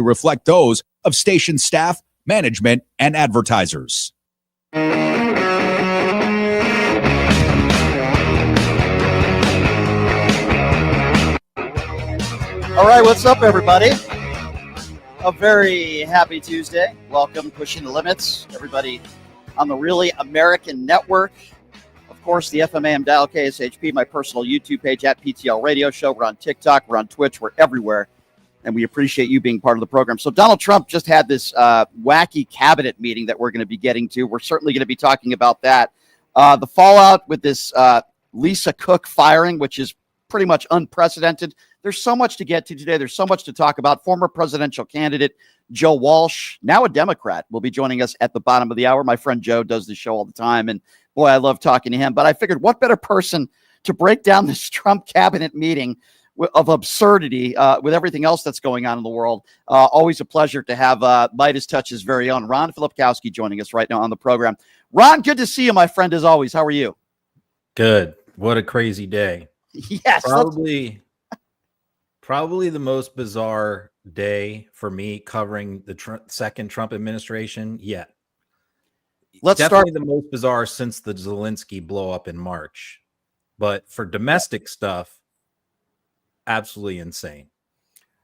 reflect those of station staff, management, and advertisers. All right, what's up, everybody? A very happy Tuesday. Welcome, Pushing the Limits. Everybody on the Really American Network. Of course, the FMAM Dial KSHP, my personal YouTube page at PTL Radio Show. We're on TikTok, we're on Twitch, we're everywhere. And we appreciate you being part of the program. So Donald Trump just had this wacky cabinet meeting that we're going to be getting to. We're certainly going to be talking about that. The fallout with this Lisa Cook firing, which is pretty much unprecedented. There's so much to get to today. There's so much to talk about. Former presidential candidate Joe Walsh, now a Democrat, will be joining us at the bottom of the hour. My friend Joe does the show all the time, and boy, I love talking to him. But I figured what better person to break down this Trump cabinet meeting of absurdity with everything else that's going on in the world. Always a pleasure to have Midas Touch's very own Ron Filipkowski joining us right now on the program. Ron, good to see you, my friend, as always. How are you? Good. What a crazy day. Yes. Probably the most bizarre day for me covering the second Trump administration yet. Let's Definitely start the most bizarre since the Zelensky blow up in March. But for domestic stuff, absolutely insane.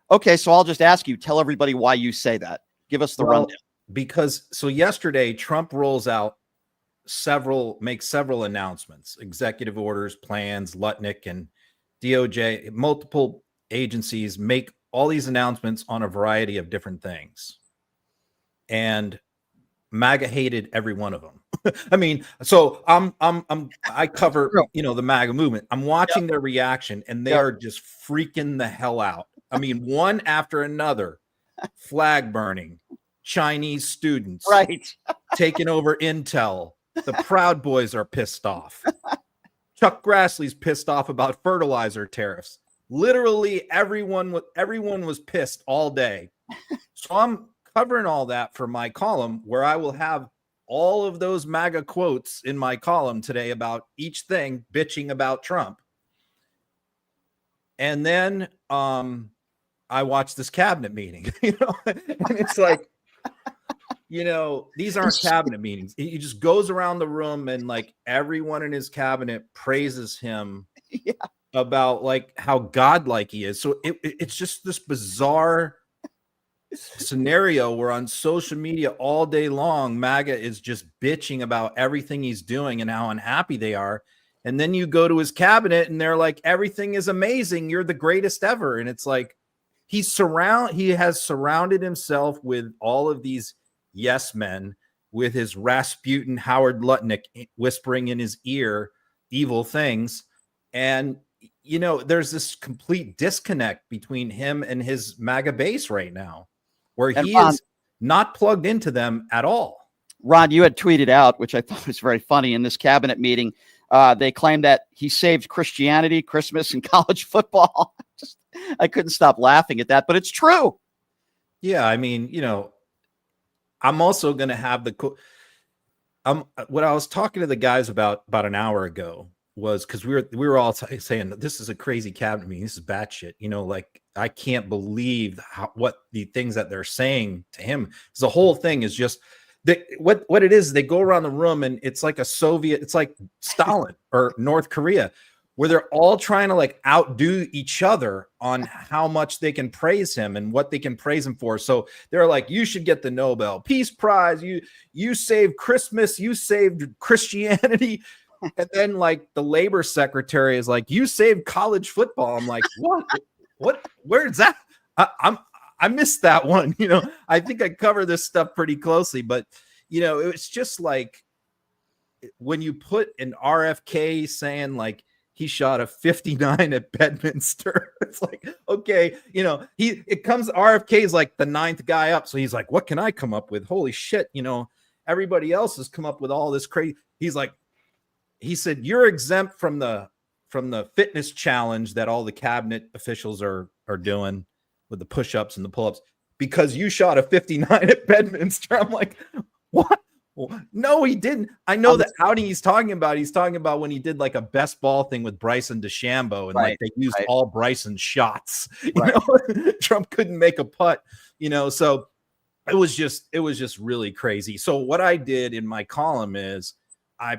Okay, so I'll just ask you, tell everybody why you say that. Give us the rundown. Because yesterday Trump makes several announcements, executive orders, plans, Lutnick and DOJ, multiple agencies make all these announcements on a variety of different things. And MAGA hated every one of them. I mean, so I cover, the MAGA movement. I'm watching their reaction and they are just freaking the hell out. I mean, one after another, flag burning, Chinese students taking over Intel. The Proud Boys are pissed off. Chuck Grassley's pissed off about fertilizer tariffs. Literally everyone was pissed all day. So I'm covering all that for my column, where I will have all of those MAGA quotes in my column today about each thing bitching about Trump. And then I watched this cabinet meeting, and it's like, these aren't cabinet meetings. He just goes around the room and like everyone in his cabinet praises him about like how godlike he is. So it's just this bizarre scenario where on social media all day long, MAGA is just bitching about everything he's doing and how unhappy they are. And then you go to his cabinet and they're like, everything is amazing. You're the greatest ever. And it's like, he has surrounded himself with all of these yes men, with his Rasputin Howard Lutnick whispering in his ear evil things. And, there's this complete disconnect between him and his MAGA base right now, where he is not plugged into them at all. Ron, you had tweeted out, which I thought was very funny, in this cabinet meeting, they claimed that he saved Christianity, Christmas, and college football. I couldn't stop laughing at that, but it's true. Yeah, I mean, I'm also going to have what I was talking to the guys about an hour ago was because we were all saying that this is a crazy cabinet meeting. This is batshit. Like I can't believe what the things that they're saying to him. The whole thing is just what it is. They go around the room and it's like it's like Stalin or North Korea, where they're all trying to like outdo each other on how much they can praise him and what they can praise him for. So they're like, you should get the Nobel Peace Prize. You saved Christmas. You saved Christianity. And then like the labor secretary is like, you saved college football. I'm like, what, where's that? I missed that one. I think I cover this stuff pretty closely, but it's just like when you put an RFK saying like, he shot a 59 at Bedminster. It's like, okay, RFK is like the ninth guy up. So he's like, what can I come up with? Holy shit. Everybody else has come up with all this crazy. He said, you're exempt from the fitness challenge that all the cabinet officials are doing with the push-ups and the pull-ups because you shot a 59 at Bedminster. I'm like, what? Well, no, he didn't. I know the outing he's talking about. He's talking about when he did like a best ball thing with Bryson DeChambeau, and like they used all Bryson shots. You know, Trump couldn't make a putt. You know, so it was just really crazy. So what I did in my column is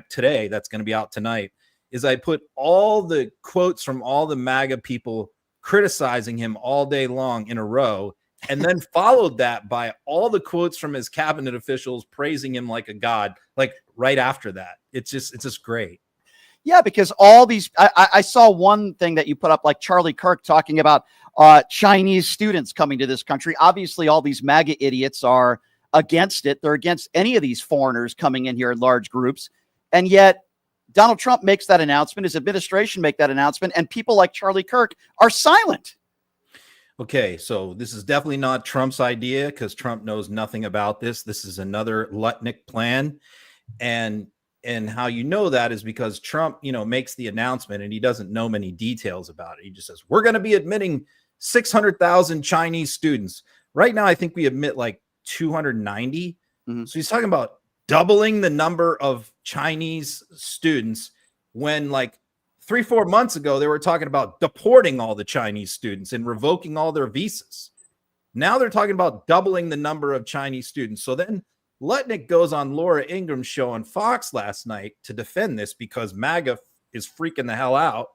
today, that's going to be out tonight, is I put all the quotes from all the MAGA people criticizing him all day long in a row, and then followed that by all the quotes from his cabinet officials praising him like a god, like right after that. It's just great. Yeah, because all these, I saw one thing that you put up, like Charlie Kirk talking about Chinese students coming to this country. Obviously, all these MAGA idiots are against it. They're against any of these foreigners coming in here in large groups. And yet Donald Trump makes that announcement, his administration make that announcement, and people like Charlie Kirk are silent. Okay, so this is definitely not Trump's idea because Trump knows nothing about this. This is another Lutnick plan. And how you know that is because Trump, makes the announcement and he doesn't know many details about it. He just says, we're going to be admitting 600,000 Chinese students. Right now, I think we admit like 290. Mm-hmm. So he's talking about doubling the number of Chinese students when like 3-4 months ago, they were talking about deporting all the Chinese students and revoking all their visas. Now they're talking about doubling the number of Chinese students. So then Lutnick goes on Laura Ingram's show on Fox last night to defend this because MAGA is freaking the hell out.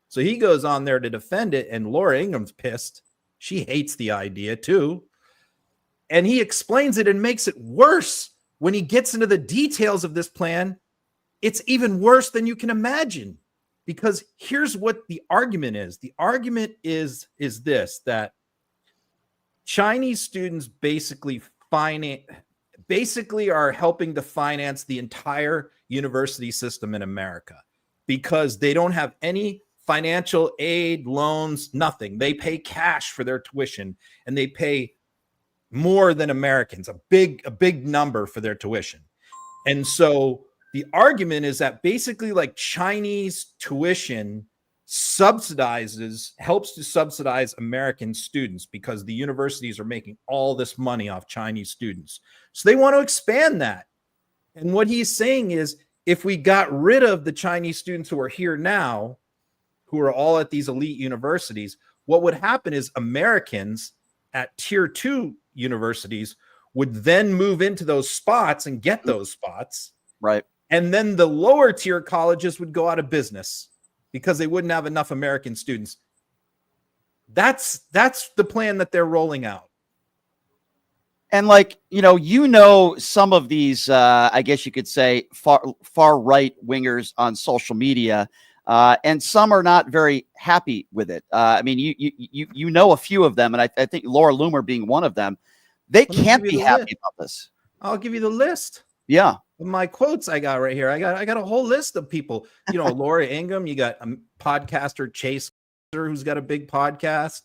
So he goes on there to defend it, and Laura Ingram's pissed. She hates the idea too. And he explains it and makes it worse. When he gets into the details of this plan, it's even worse than you can imagine. Because here's what the argument is. The argument is this, that Chinese students basically are helping to finance the entire university system in America because they don't have any financial aid, loans, nothing. They pay cash for their tuition, and they pay more than Americans, a big number for their tuition. And so the argument is that basically like Chinese tuition helps to subsidize American students because the universities are making all this money off Chinese students. So they want to expand that. And what he's saying is, if we got rid of the Chinese students who are here now, who are all at these elite universities, what would happen is Americans at tier 2 universities would then move into those spots and get those spots. Right. And then the lower tier colleges would go out of business because they wouldn't have enough American students. That's the plan that they're rolling out. And some of these, I guess you could say, far right wingers on social media, and some are not very happy with it. I mean, you know a few of them, and I think Laura Loomer being one of them. They can't be happy about this. I'll give you the list. Yeah. My quotes I got right here. I got a whole list of people. Laura Ingham. You got a podcaster, Chase, who's got a big podcast.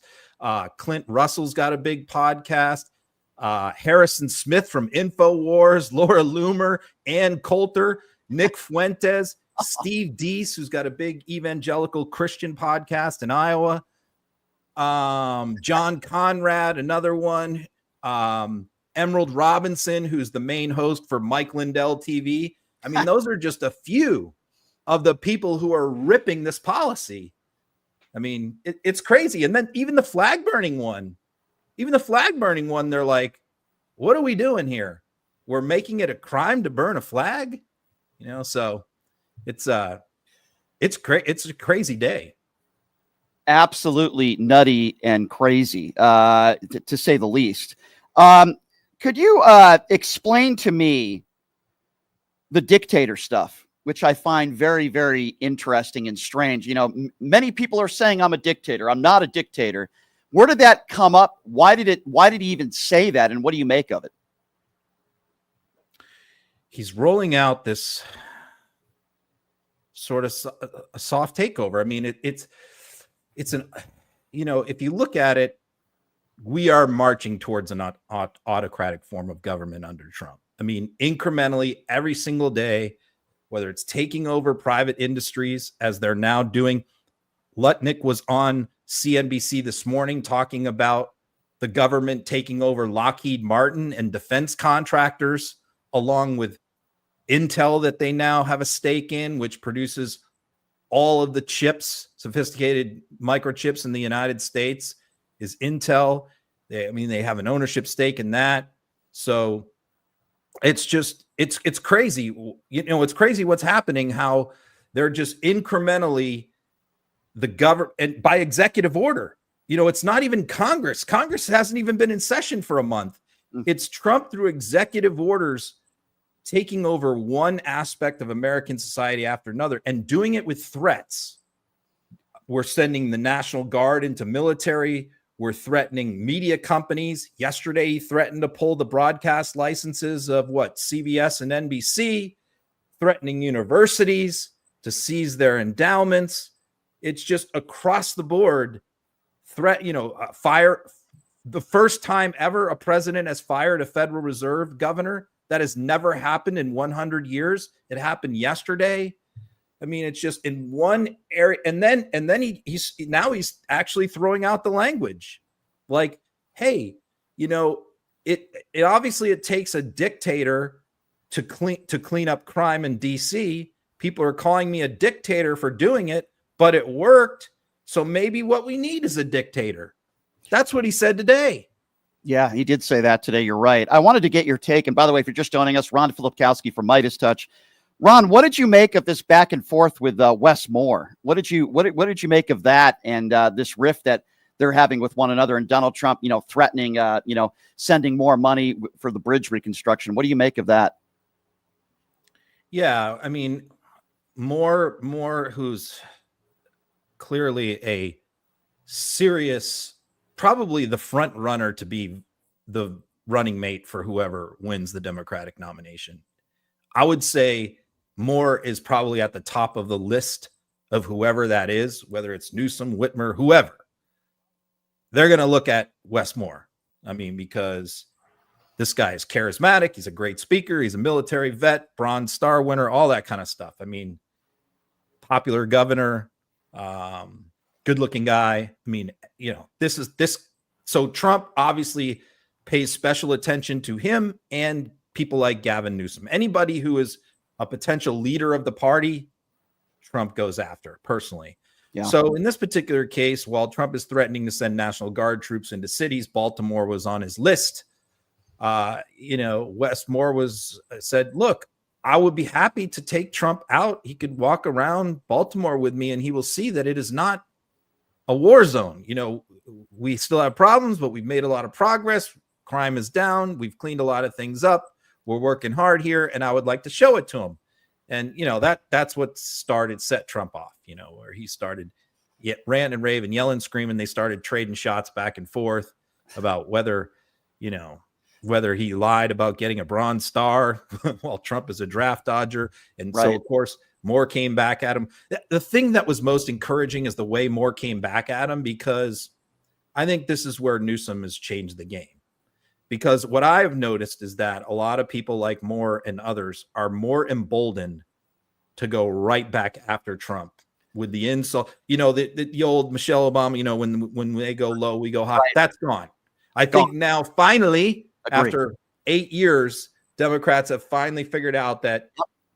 Clint Russell's got a big podcast. Harrison Smith from InfoWars, Laura Loomer, Ann Coulter, Nick Fuentes, Steve Deese, who's got a big evangelical Christian podcast in Iowa. John Conrad, another one. Emerald Robinson, who's the main host for Mike Lindell TV. I mean, those are just a few of the people who are ripping this policy. I mean, it's crazy. And then even the flag burning one, they're like, what are we doing here? We're making it a crime to burn a flag? So it's great. It's a crazy day. Absolutely nutty and crazy, to say the least. Could you explain to me the dictator stuff, which I find very, very interesting and strange? Many people are saying I'm a dictator. I'm not a dictator. Where did that come up? Why did he even say that? And what do you make of it? He's rolling out this sort of a soft takeover. I mean, it's if you look at it, we are marching towards an autocratic form of government under Trump. I mean, incrementally every single day, whether it's taking over private industries as they're now doing. Lutnick was on CNBC this morning talking about the government taking over Lockheed Martin and defense contractors, along with Intel that they now have a stake in, which produces all of the chips, sophisticated microchips in the United States, is Intel. They have an ownership stake in that. So it's crazy. It's crazy what's happening, how they're just incrementally the government, and by executive order. It's not even Congress. Congress hasn't even been in session for a month. It's Trump through executive orders taking over one aspect of American society after another and doing it with threats. We're sending the National Guard into military. We're threatening media companies. Yesterday, he threatened to pull the broadcast licenses of CBS and NBC, threatening universities to seize their endowments. It's just across the board threat, fire. The first time ever a president has fired a Federal Reserve governor. That has never happened in 100 years. It happened yesterday. It's just in one area. And then he's actually throwing out the language like, hey, it obviously it takes a dictator to clean up crime in DC. People are calling me a dictator for doing it, but it worked. So maybe what we need is a dictator. That's what he said today. Yeah, he did say that today. You're right. I wanted to get your take. And by the way, if you're just joining us, Ron Filipkowski from Midas Touch. Ron, what did you make of this back and forth with Wes Moore? What did you make of that and this rift that they're having with one another, and Donald Trump, threatening, sending more money for the bridge reconstruction? What do you make of that? Yeah, Moore, who's clearly a serious, probably the front runner to be the running mate for whoever wins the Democratic nomination. I would say Moore is probably at the top of the list of whoever that is, whether it's Newsom, Whitmer, whoever. They're going to look at Wes Moore. Because this guy is charismatic. He's a great speaker. He's a military vet, Bronze Star winner, all that kind of stuff. Popular governor, good looking guy. So Trump obviously pays special attention to him and people like Gavin Newsom. Anybody who is a potential leader of the party, Trump goes after personally. Yeah. So in this particular case, while Trump is threatening to send National Guard troops into cities, Baltimore was on his list. Wes Moore said, look, I would be happy to take Trump out. He could walk around Baltimore with me and he will see that it is not a war zone. We still have problems, but we've made a lot of progress. Crime is down. We've cleaned a lot of things up. We're working hard here, and I would like to show it to him. And, that's what set Trump off, where he started rant and rave and yelling, screaming. They started trading shots back and forth about whether he lied about getting a Bronze Star while Trump is a draft dodger. And right. So, of course, Moore came back at him. The thing that was most encouraging is the way Moore came back at him, because I think this is where Newsom has changed the game. Because what I've noticed is that a lot of people like Moore and others are more emboldened to go right back after Trump with the insult. The old Michelle Obama, when they go low, we go high. Right. That's gone. I think now finally, after 8 years, Democrats have finally figured out that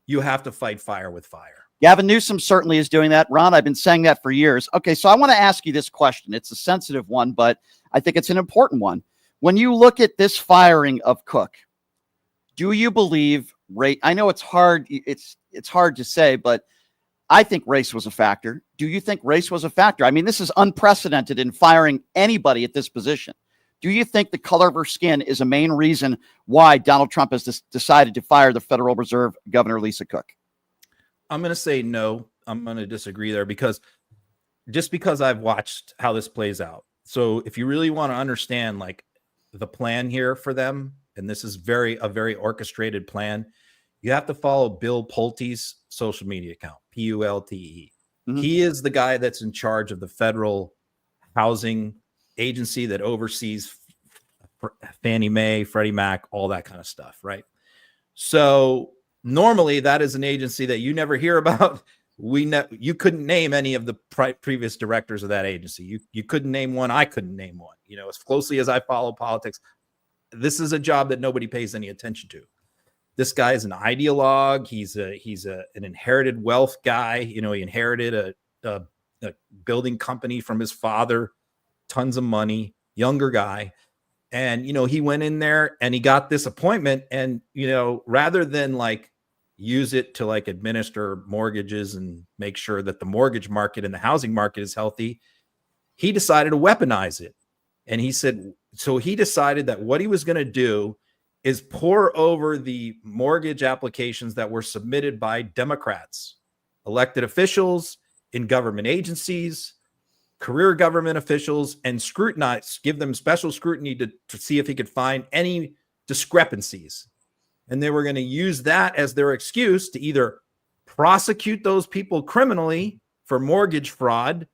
you have to fight fire with fire. Gavin Newsom certainly is doing that. Ron, I've been saying that for years. Okay, so I want to ask you this question. It's a sensitive one, but I think it's an important one. When you look at this firing of Cook, do you believe race? I know it's hard. It's hard to say, but I think race was a factor. Do you think race was a factor? This is unprecedented in firing anybody at this position. Do you think the color of her skin is a main reason why Donald Trump has decided to fire the Federal Reserve Governor Lisa Cook? I'm going to say no. I'm going to disagree there because I've watched how this plays out. So if you really want to understand the plan here for them, and this is a very orchestrated plan, you have to follow Bill Pulte's social media account, Pulte. Mm-hmm. He is the guy that's in charge of the federal housing agency that oversees Fannie Mae, Freddie Mac, all that kind of stuff, right? So normally that is an agency that you never hear about. You couldn't name any of the previous directors of that agency. You couldn't name one. I couldn't name one. As closely as I follow politics, this is a job that nobody pays any attention to. this guy is an ideologue. He's an inherited wealth guy. You know, he inherited a building company from his father, tons of money, younger guy. And, you know, he went in there and he got this appointment, and, you know, rather than like use it to like administer mortgages and make sure that the mortgage market and the housing market is healthy, he decided to weaponize it. And he said, so he decided that what he was going to do is pour over the mortgage applications that were submitted by Democrats, elected officials in government agencies, career government officials, and scrutinize, give them special scrutiny to see if he could find any discrepancies. And they were going to use that as their excuse to either prosecute those people criminally for mortgage fraud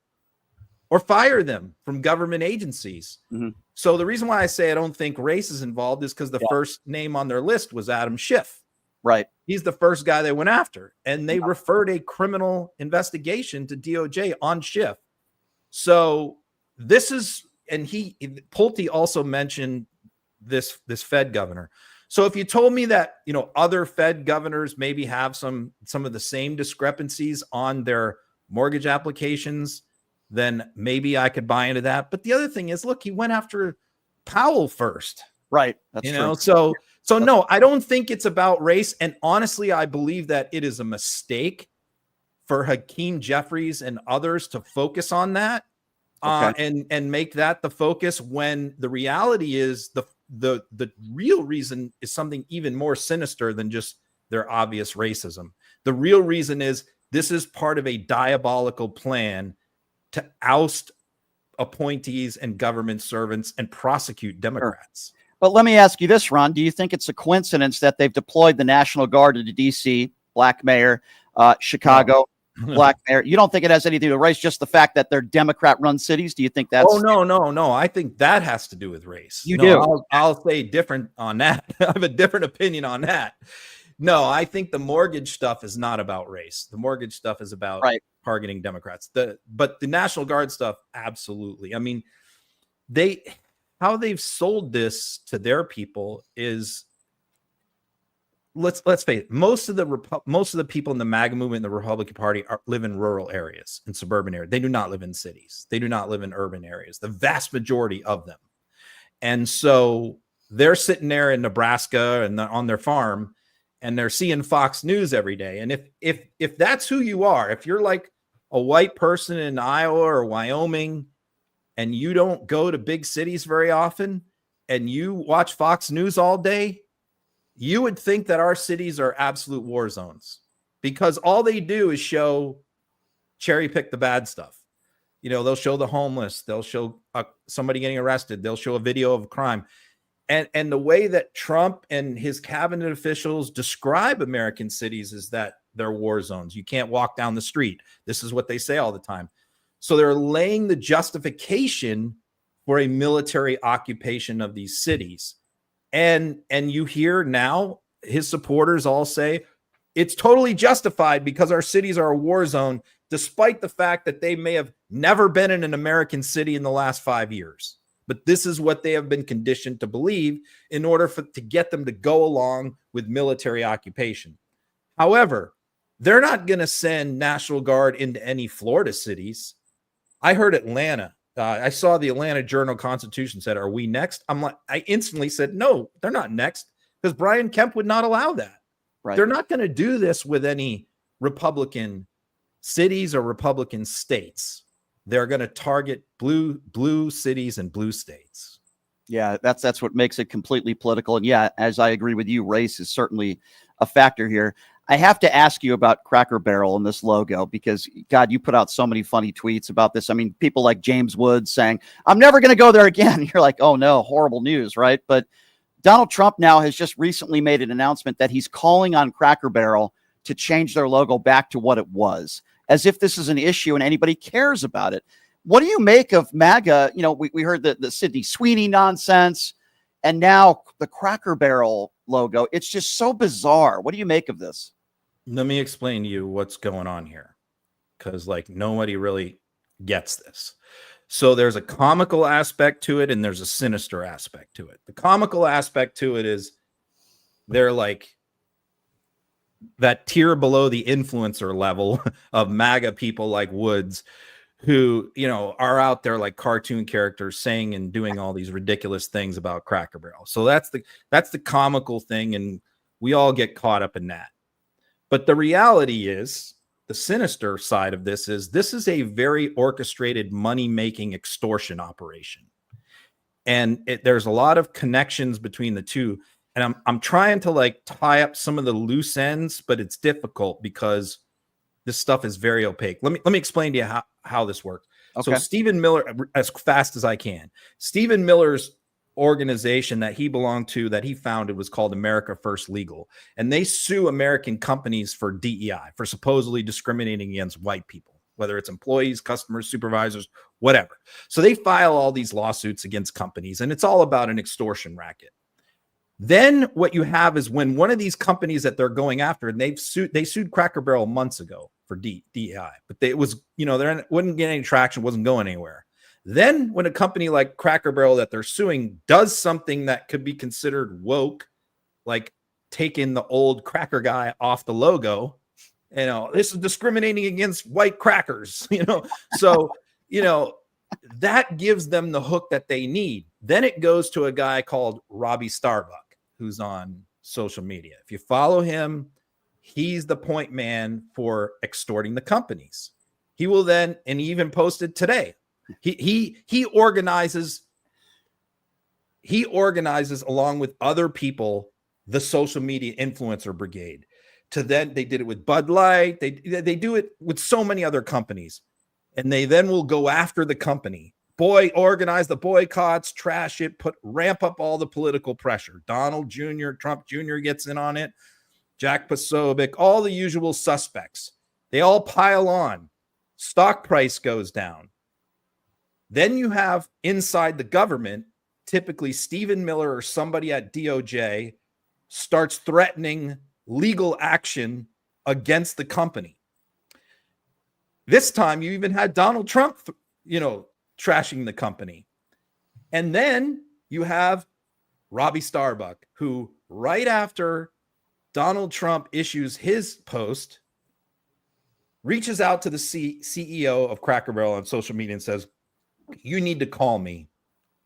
or fire them from government agencies. Mm-hmm. So the reason why I say I don't think race is involved is because the first name on their list was Adam Schiff. Right. He's the first guy they went after, and they referred a criminal investigation to DOJ on Schiff. So this is, and Pulte also mentioned this Fed governor. So if you told me that, you know, other Fed governors maybe have some of the same discrepancies on their mortgage applications, then maybe I could buy into that. But the other thing is, look, he went after Powell first. Right. That's you true. know, so no, I don't think it's about race. And honestly, I believe that it is a mistake for Hakeem Jeffries and others to focus on that and make that the focus, when the reality is the real reason is something even more sinister than just their obvious racism. The real reason is this is part of a diabolical plan to oust appointees and government servants and prosecute Democrats. Sure. But let me ask you this, Ron. Do you think it's a coincidence that they've deployed the National Guard into D.C., black mayor, Chicago, black mayor? You don't think it has anything to do with race, just the fact that they're Democrat-run cities? Do you think that's... Oh, no. I think that has to do with race. You do? I'll say different on that. I have a different opinion on that. No, I think the mortgage stuff is not about race. The mortgage stuff is about targeting Democrats. But the National Guard stuff, absolutely. I mean, how they've sold this to their people is, let's face it, most of the people in the MAGA movement and the Republican Party live in rural areas, in suburban areas. They do not live in cities. They do not live in urban areas, the vast majority of them. And so they're sitting there in Nebraska and on their farm, and they're seeing Fox News every day. And if that's who you are, if you're like a white person in Iowa or Wyoming, and you don't go to big cities very often, and you watch Fox News all day, you would think that our cities are absolute war zones, because all they do is cherry pick the bad stuff. You know, they'll show the homeless, they'll show somebody getting arrested, they'll show a video of crime. And the way that Trump and his cabinet officials describe American cities is that they're war zones. You can't walk down the street. This is what they say all the time. So they're laying the justification for a military occupation of these cities. And you hear now his supporters all say it's totally justified because our cities are a war zone, despite the fact that they may have never been in an American city in the last 5 years. But this is what they have been conditioned to believe in order to get them to go along with military occupation. However, they're not going to send National Guard into any Florida cities. I heard Atlanta. I saw the Atlanta Journal-Constitution said, "Are we next?" I instantly said, no, they're not next, because Brian Kemp would not allow that. Right. They're not going to do this with any Republican cities or Republican states. They're going to target blue cities and blue states. Yeah, that's what makes it completely political. And yeah, as I agree with you, race is certainly a factor here. I have to ask you about Cracker Barrel and this logo, because, God, you put out so many funny tweets about this. I mean, people like James Woods saying, "I'm never going to go there again." You're like, oh, no, horrible news, right? But Donald Trump now has just recently made an announcement that he's calling on Cracker Barrel to change their logo back to what it was, as if this is an issue and anybody cares about it. What do you make of MAGA? You know, we heard the Sydney Sweeney nonsense, and now the Cracker Barrel logo. It's just so bizarre. What do you make of this? Let me explain to you what's going on here, because like nobody really gets this. So there's a comical aspect to it and there's a sinister aspect to it. The comical aspect to it is they're like that tier below the influencer level of MAGA people like Woods, who, you know, are out there like cartoon characters saying and doing all these ridiculous things about Cracker Barrel. So that's the comical thing, and we all get caught up in that. But the reality is, the sinister side of this is a very orchestrated money-making extortion operation. And there's a lot of connections between the two. And I'm trying to like tie up some of the loose ends, but it's difficult because this stuff is very opaque. Let me explain to you how this works. Okay. So Stephen Miller, as fast as I can, Stephen Miller's organization that he belonged to, that he founded, was called America First Legal. And they sue American companies for DEI, for supposedly discriminating against white people, whether it's employees, customers, supervisors, whatever. So they file all these lawsuits against companies, and it's all about an extortion racket. Then what you have is when one of these companies that they're going after, and they sued Cracker Barrel months ago for DEI, but it was, you know, they wouldn't get any traction, wasn't going anywhere. Then when a company like Cracker Barrel that they're suing does something that could be considered woke, like taking the old cracker guy off the logo, you know, this is discriminating against white crackers, you know, so, you know, that gives them the hook that they need. Then it goes to a guy called Robbie Starbuck, who's on social media. If you follow him, he's the point man for extorting the companies. He will then, and he even posted today, he organizes along with other people the social media influencer brigade. To then, they did it with Bud Light. They do it with so many other companies, and they then will go after the company. Organize the boycotts, trash it, ramp up all the political pressure. Donald Jr., Trump Jr. gets in on it. Jack Posobiec, all the usual suspects. They all pile on. Stock price goes down. Then you have inside the government, typically Stephen Miller or somebody at DOJ starts threatening legal action against the company. This time you even had Donald Trump, trashing the company. And then you have Robbie Starbuck, who right after Donald Trump issues his post, reaches out to the CEO of Cracker Barrel on social media and says, "You need to call me."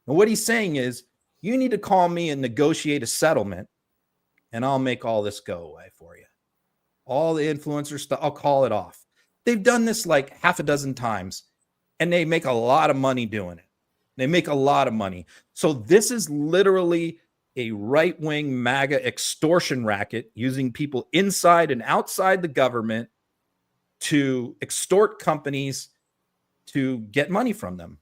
And what he's saying is, you need to call me and negotiate a settlement, and I'll make all this go away for you. All the influencer stuff, I'll call it off. They've done this like half a dozen times, and they make a lot of money doing it. They make a lot of money. So this is literally a right-wing MAGA extortion racket using people inside and outside the government to extort companies to get money from them.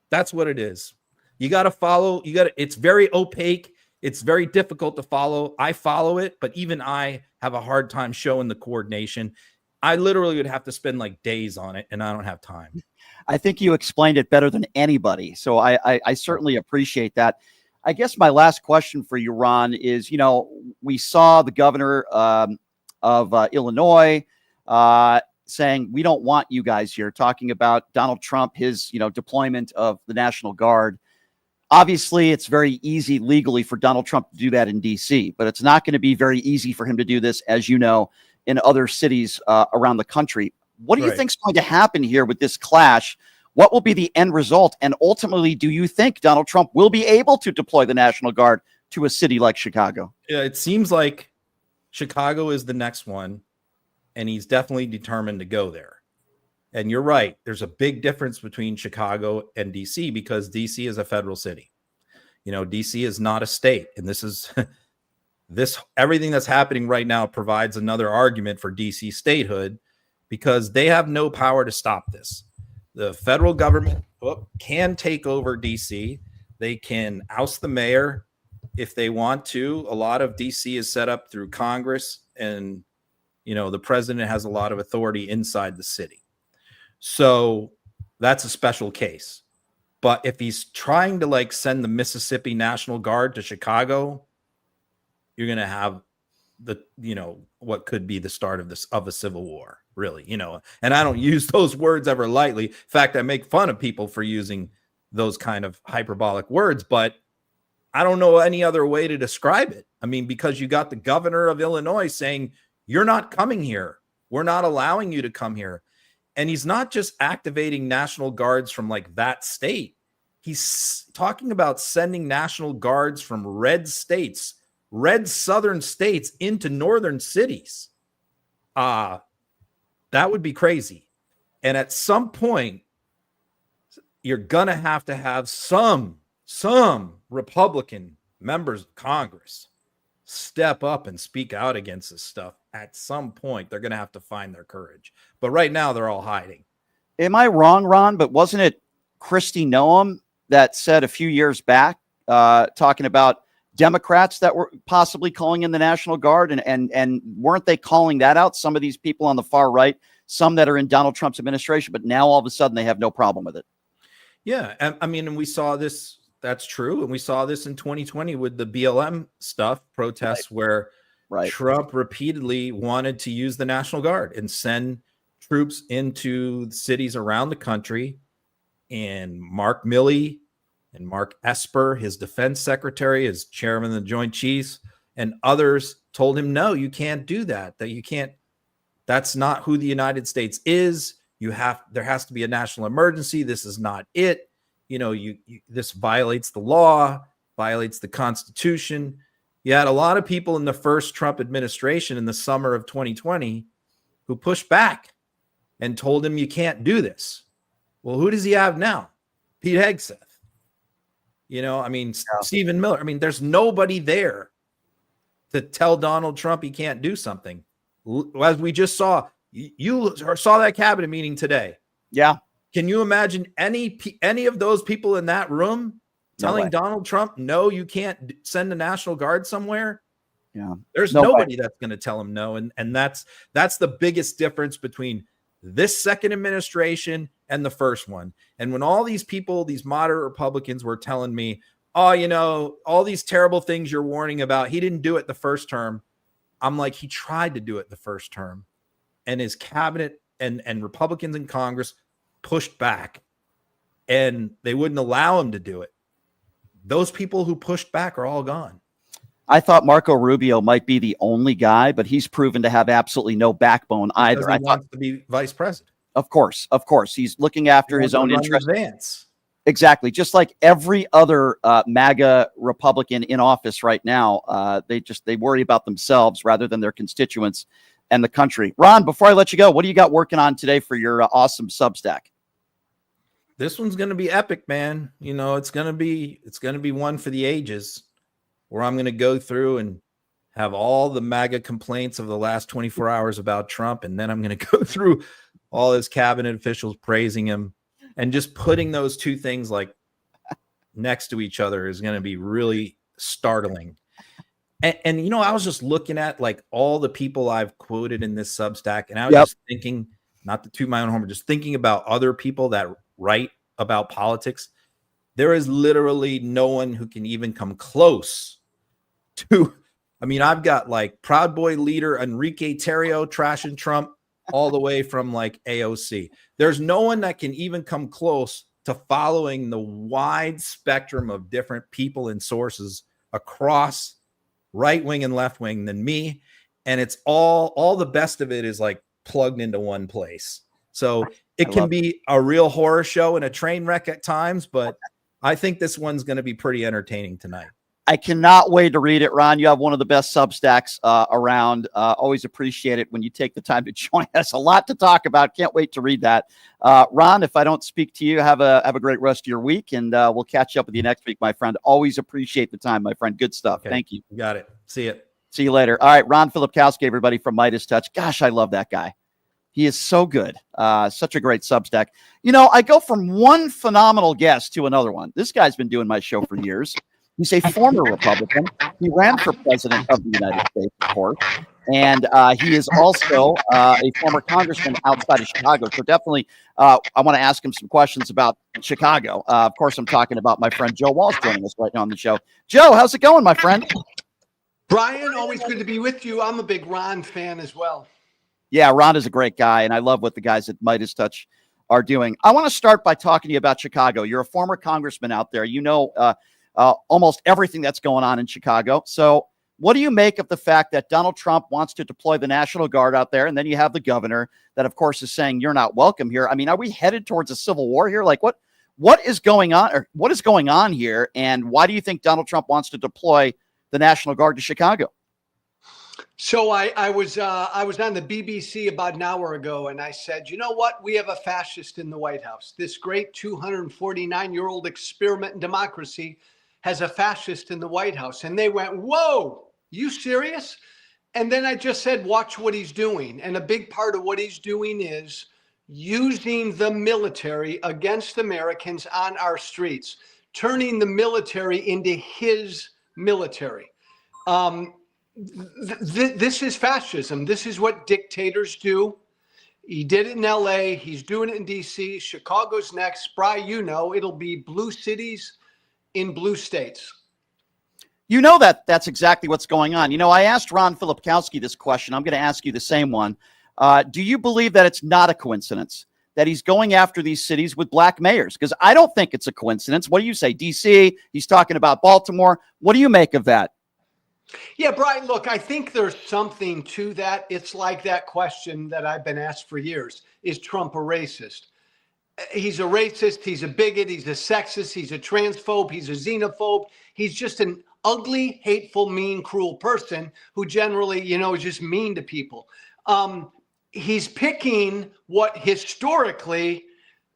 That's what it is. You got to follow. It's very opaque. It's very difficult to follow. I follow it, but even I have a hard time showing the coordination. I literally would have to spend like days on it, and I don't have time. I think you explained it better than anybody. So I certainly appreciate that. I guess my last question for you, Ron, is, we saw the governor of Illinois saying, we don't want you guys here, talking about Donald Trump, his, deployment of the National Guard. Obviously, it's very easy legally for Donald Trump to do that in D.C., but it's not going to be very easy for him to do this, as you know, in other cities around the country. What do you think is going to happen here with this clash? What will be the end result? And ultimately, do you think Donald Trump will be able to deploy the National Guard to a city like Chicago? Yeah, it seems like Chicago is the next one, and he's definitely determined to go there. And you're right. There's a big difference between Chicago and DC, because DC is a federal city. DC is not a state. And this is everything that's happening right now provides another argument for DC statehood, because they have no power to stop this. The federal government can take over DC. They can oust the mayor if they want to. A lot of DC is set up through Congress, and the president has a lot of authority inside the city. So that's a special case. But if he's trying to send the Mississippi National Guard to Chicago, you're going to have what could be the start of a civil war, really, and I don't use those words ever lightly. In fact, I make fun of people for using those kind of hyperbolic words, but I don't know any other way to describe it. I mean, because you got the governor of Illinois saying, You're not coming here. We're not allowing you to come here. And he's not just activating National Guards from like that state. He's talking about sending National Guards from red states, red southern states into northern cities. That would be crazy. And at some point, you're going to have some Republican members of Congress step up and speak out against this stuff. At some point, they're going to have to find their courage. But right now, they're all hiding. Am I wrong, Ron? But wasn't it Kristi Noem that said a few years back, talking about Democrats that were possibly calling in the National Guard, and weren't they calling that out? Some of these people on the far right, some that are in Donald Trump's administration, but now all of a sudden they have no problem with it. Yeah, I mean, and we saw this. That's true, and we saw this in 2020 with the BLM stuff, protests where Trump repeatedly wanted to use the National Guard and send troops into cities around the country. And Mark Milley and Mark Esper, his defense secretary, his chairman of the Joint Chiefs, and others told him, no, you can't do that. That you can't. That's not who the United States is. There has to be a national emergency. This is not it. You know, this violates the law, violates the Constitution. You had a lot of people in the first Trump administration in the summer of 2020 who pushed back and told him you can't do this. Well, who does he have now? Pete Hegseth. You know, I mean, Stephen Miller. I mean, there's nobody there to tell Donald Trump he can't do something. As we just saw, you saw that cabinet meeting today. Yeah. Can you imagine any of those people in that room telling Donald Trump, no, you can't send a National Guard somewhere? Yeah. There's nobody that's going to tell him no. And that's the biggest difference between this second administration and the first one. And when all these people, these moderate Republicans were telling me, oh, you know, all these terrible things you're warning about, he didn't do it the first term. I'm like, he tried to do it the first term. And his cabinet and Republicans in Congress pushed back, and they wouldn't allow him to do it. Those people who pushed back are all gone. I thought Marco Rubio might be the only guy, but he's proven to have absolutely no backbone either. He wants to be vice president. Of course. He's looking after his own interests. Advance. Exactly. Just like every other MAGA Republican in office right now, they worry about themselves rather than their constituents and the country. Ron, before I let you go, what do you got working on today for your awesome Substack? This one's going to be epic, man. You know, it's going to be one for the ages, where I'm going to go through and have all the MAGA complaints of the last 24 hours about Trump. And then I'm going to go through all his cabinet officials praising him, and just putting those two things like next to each other is going to be really startling. And you know, I was just looking at like all the people I've quoted in this Substack, and I was just thinking, not to toot my own horn, but just thinking about other people that write about politics. There is literally no one who can even come close to. I mean, I've got like Proud Boy leader Enrique Tarrio trashing Trump all the way from like AOC. There's no one that can even come close to following the wide spectrum of different people and sources across right wing and left wing than me. And it's all the best of it is like plugged into one place. So it can be a real horror show and a train wreck at times, but I think this one's going to be pretty entertaining tonight. I cannot wait to read it, Ron. You have one of the best Substacks around. Always appreciate it when you take the time to join us. A lot to talk about. Can't wait to read that. Ron, if I don't speak to you, have a great rest of your week, and we'll catch up with you next week, my friend. Always appreciate the time, my friend. Good stuff. Okay. Thank you. You got it. See you. See you later. All right, Ron Filipkowski, everybody from Midas Touch. Gosh, I love that guy. He is so good. Such a great Substack. You know, I go from one phenomenal guest to another one. This guy's been doing my show for years. He's a former Republican. He ran for president of the United States, of course. And he is also a former congressman outside of Chicago. So definitely, I want to ask him some questions about Chicago. Of course, I'm talking about my friend Joe Walsh joining us right now on the show. Joe, how's it going, my friend? Brian, always good to be with you. I'm a big Ron fan as well. Yeah, Ron is a great guy, and I love what the guys at Midas Touch are doing. I want to start by talking to you about Chicago. You're a former congressman out there. You know almost everything that's going on in Chicago. So What do you make of the fact that Donald Trump wants to deploy the National Guard out there, and then you have the governor that, of course, is saying you're not welcome here? I mean, are we headed towards a civil war here? Like, what is going on, or what is going on here, and why do you think Donald Trump wants to deploy the National Guard to Chicago? So I was on the BBC about an hour ago, and I said, you know what? We have a fascist in the White House. This great 249-year-old experiment in democracy has a fascist in the White House. And they went, whoa, you serious? And then I just said, watch what he's doing. And a big part of what he's doing is using the military against Americans on our streets, turning the military into his military. This is fascism. This is what dictators do. He did it in LA. He's doing it in DC. Chicago's next. Bry, you know, it'll be blue cities in blue states. You know that's exactly what's going on. You know, I asked Ron Filipkowski this question. I'm going to ask you the same one. Do you believe that it's not a coincidence that he's going after these cities with black mayors? Because I don't think it's a coincidence. What do you say? DC, he's talking about Baltimore. What do you make of that? Yeah, Brian, look, I think there's something to that. It's like that question that I've been asked for years. Is Trump a racist? He's a racist. He's a bigot. He's a sexist. He's a transphobe. He's a xenophobe. He's just an ugly, hateful, mean, cruel person who generally, you know, is just mean to people. He's picking what historically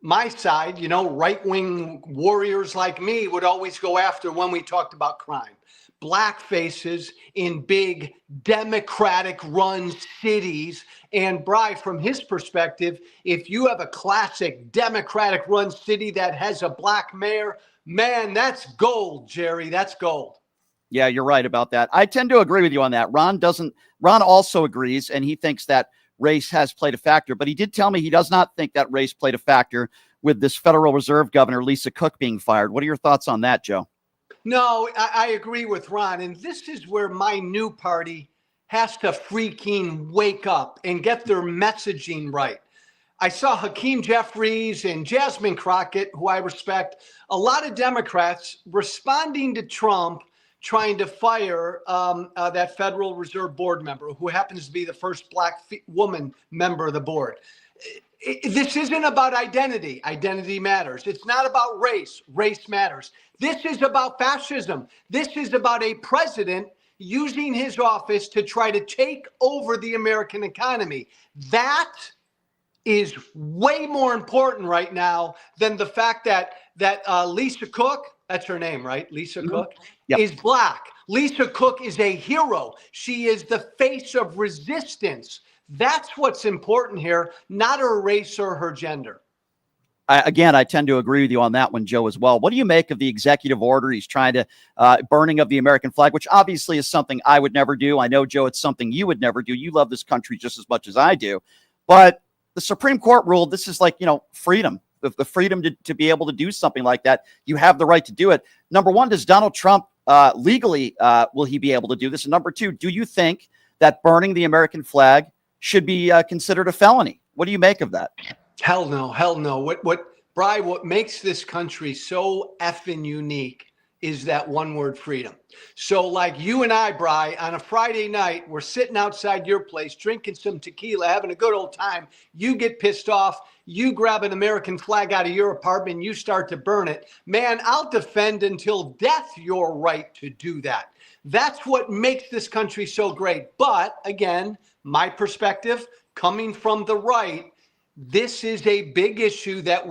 my side, you know, right-wing warriors like me would always go after when we talked about crime. Black faces in big Democratic-run cities. And Bry, from his perspective, if you have a classic Democratic-run city that has a black mayor, man, that's gold, Jerry. That's gold. Yeah, you're right about that. I tend to agree with you on that. Ron also agrees, and he thinks that race has played a factor. But he did tell me he does not think that race played a factor with this Federal Reserve Governor Lisa Cook being fired. What are your thoughts on that, Joe? No, I agree with Ron. And this is where my new party has to freaking wake up and get their messaging right. I saw Hakeem Jeffries and Jasmine Crockett, who I respect, a lot of Democrats responding to Trump trying to fire that Federal Reserve Board member, who happens to be the first black woman member of the board. This isn't about identity. Identity matters. It's not about race. Race matters. This is about fascism. This is about a president using his office to try to take over the American economy. That is way more important right now than the fact that Lisa Cook, that's her name, right? Lisa Cook, yep, is black. Lisa Cook is a hero. She is the face of resistance. That's what's important here, not her race or her gender. I tend to agree with you on that one, Joe, as well. What do you make of the executive order? He's trying to burning of the American flag, which obviously is something I would never do. I know, Joe, it's something you would never do. You love this country just as much as I do. But the Supreme Court ruled this is like, you know, freedom, the freedom to be able to do something like that. You have the right to do it. Number one, does Donald Trump legally, will he be able to do this? And number two, do you think that burning the American flag should be considered a felony? What do you make of that? Hell no. What makes this country so effing unique is that one word, freedom. So like you and I, Bry, on a Friday night, we're sitting outside your place, drinking some tequila, having a good old time. You get pissed off. You grab an American flag out of your apartment and you start to burn it. Man, I'll defend until death your right to do that. That's what makes this country so great. But again, my perspective, coming from the right, this is a big issue that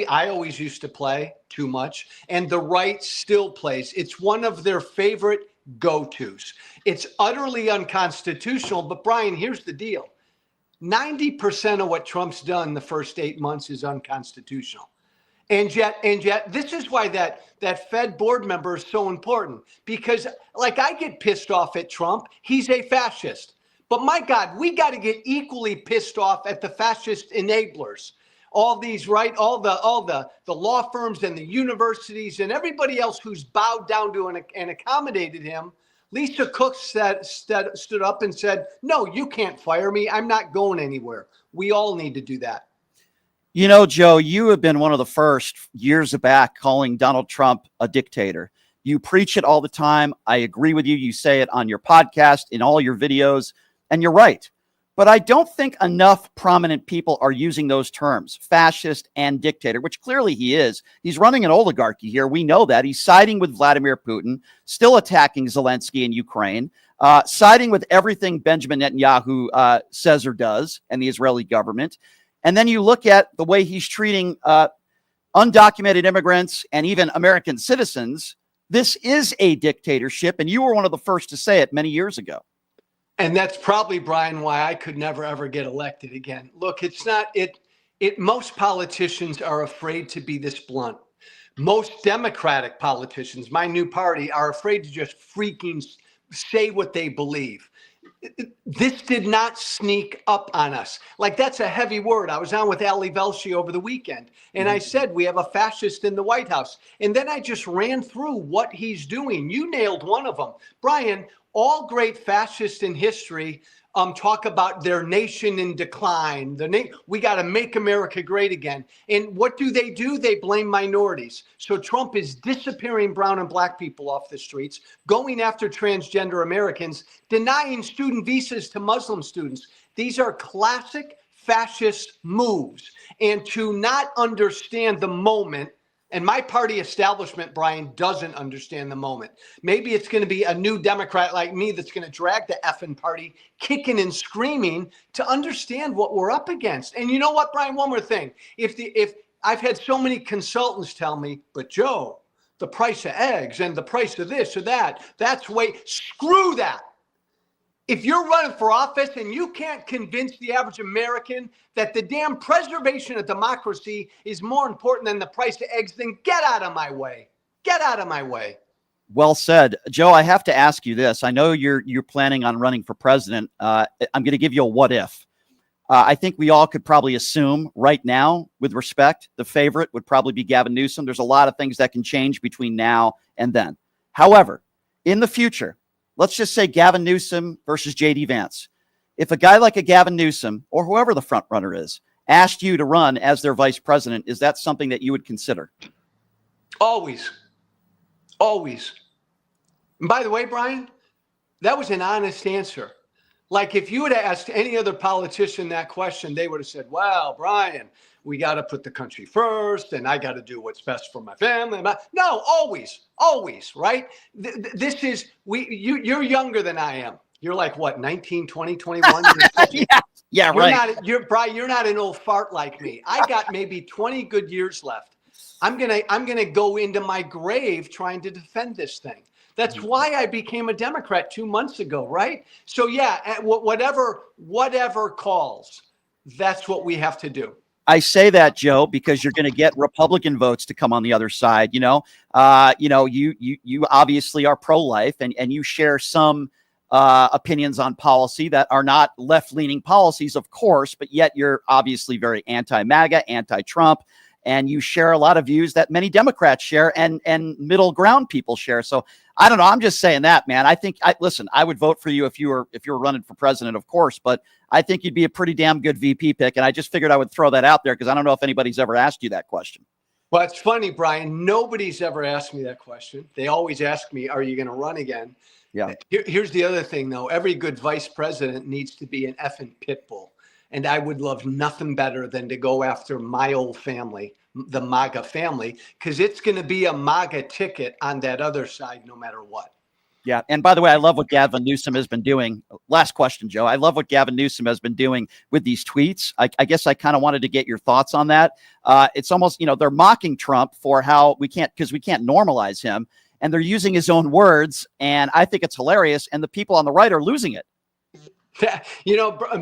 I always used to play too much, and the right still plays. It's one of their favorite go-tos. It's utterly unconstitutional, but Brian, here's the deal. 90% of what Trump's done the first 8 months is unconstitutional. And yet, this is why that Fed board member is so important, because like I get pissed off at Trump. He's a fascist. But my God, we got to get equally pissed off at the fascist enablers. All these, right? All the law firms and the universities and everybody else who's bowed down to and accommodated him. Lisa Cook stood up and said, no, you can't fire me. I'm not going anywhere. We all need to do that. You know, Joe, you have been one of the first years back calling Donald Trump a dictator. You preach it all the time. I agree with you. You say it on your podcast, in all your videos, and you're right. But I don't think enough prominent people are using those terms, fascist and dictator, which clearly he is. He's running an oligarchy here. We know that. He's siding with Vladimir Putin, still attacking Zelensky in Ukraine, siding with everything Benjamin Netanyahu says or does, and the Israeli government. And then you look at the way he's treating undocumented immigrants and even American citizens. This is a dictatorship, and you were one of the first to say it many years ago. And that's probably, Brian, why I could never, ever get elected again. Look, it's not it. Most politicians are afraid to be this blunt. Most Democratic politicians, my new party, are afraid to just freaking say what they believe. This did not sneak up on us. Like, that's a heavy word. I was on with Ali Velshi over the weekend, and I said, we have a fascist in the White House. And then I just ran through what he's doing. You nailed one of them. Brian, all great fascists in history talk about their nation in decline. We got to make America great again. And what do? They blame minorities. So Trump is disappearing brown and black people off the streets, going after transgender Americans, denying student visas to Muslim students. These are classic fascist moves. And to not understand the moment, and my party establishment, Brian, doesn't understand the moment. Maybe it's going to be a new Democrat like me that's going to drag the effing party kicking and screaming to understand what we're up against. And you know what, Brian? One more thing. If I've had so many consultants tell me, but Joe, the price of eggs and the price of this or that, screw that. If you're running for office and you can't convince the average American that the damn preservation of democracy is more important than the price of eggs, then get out of my way. Get out of my way. Well said. Joe, I have to ask you this. I know you're planning on running for president. I'm going to give you a what if. I think we all could probably assume right now, with respect, the favorite would probably be Gavin Newsom. There's a lot of things that can change between now and then. However, in the future, let's just say Gavin Newsom versus J.D. Vance. If a guy like a Gavin Newsom, or whoever the front runner is, asked you to run as their vice president, is that something that you would consider? Always. Always. And by the way, Brian, that was an honest answer. Like, if you would have asked any other politician that question, they would have said, well, Brian, we got to put the country first, and I got to do what's best for my family. No, always, right? This is, you're younger than I am. You're like, what, 19, 20, 21? Yeah, right. Brian, you're not an old fart like me. I got maybe 20 good years left. I'm gonna go into my grave trying to defend this thing. That's why I became a Democrat 2 months ago, right? So yeah, whatever calls, that's what we have to do. I say that, Joe, because you're going to get Republican votes to come on the other side. You obviously are pro-life, and you share some opinions on policy that are not left-leaning policies, of course, but yet you're obviously very anti-MAGA, anti-Trump, and you share a lot of views that many Democrats share and middle ground people share. So I don't know. I'm just saying that, man. I would vote for you if you were running for president, of course, but I think you'd be a pretty damn good VP pick. And I just figured I would throw that out there because I don't know if anybody's ever asked you that question. Well, it's funny, Brian. Nobody's ever asked me that question. They always ask me, are you going to run again? Yeah. Here's the other thing, though. Every good vice president needs to be an effing pit bull. And I would love nothing better than to go after my old family, the MAGA family, because it's going to be a MAGA ticket on that other side no matter what. Yeah. And by the way, I love what Gavin Newsom has been doing. Last question, Joe. I love what Gavin Newsom has been doing with these tweets. I guess I kind of wanted to get your thoughts on that. It's almost, they're mocking Trump for how we can't normalize him. And they're using his own words. And I think it's hilarious. And the people on the right are losing it.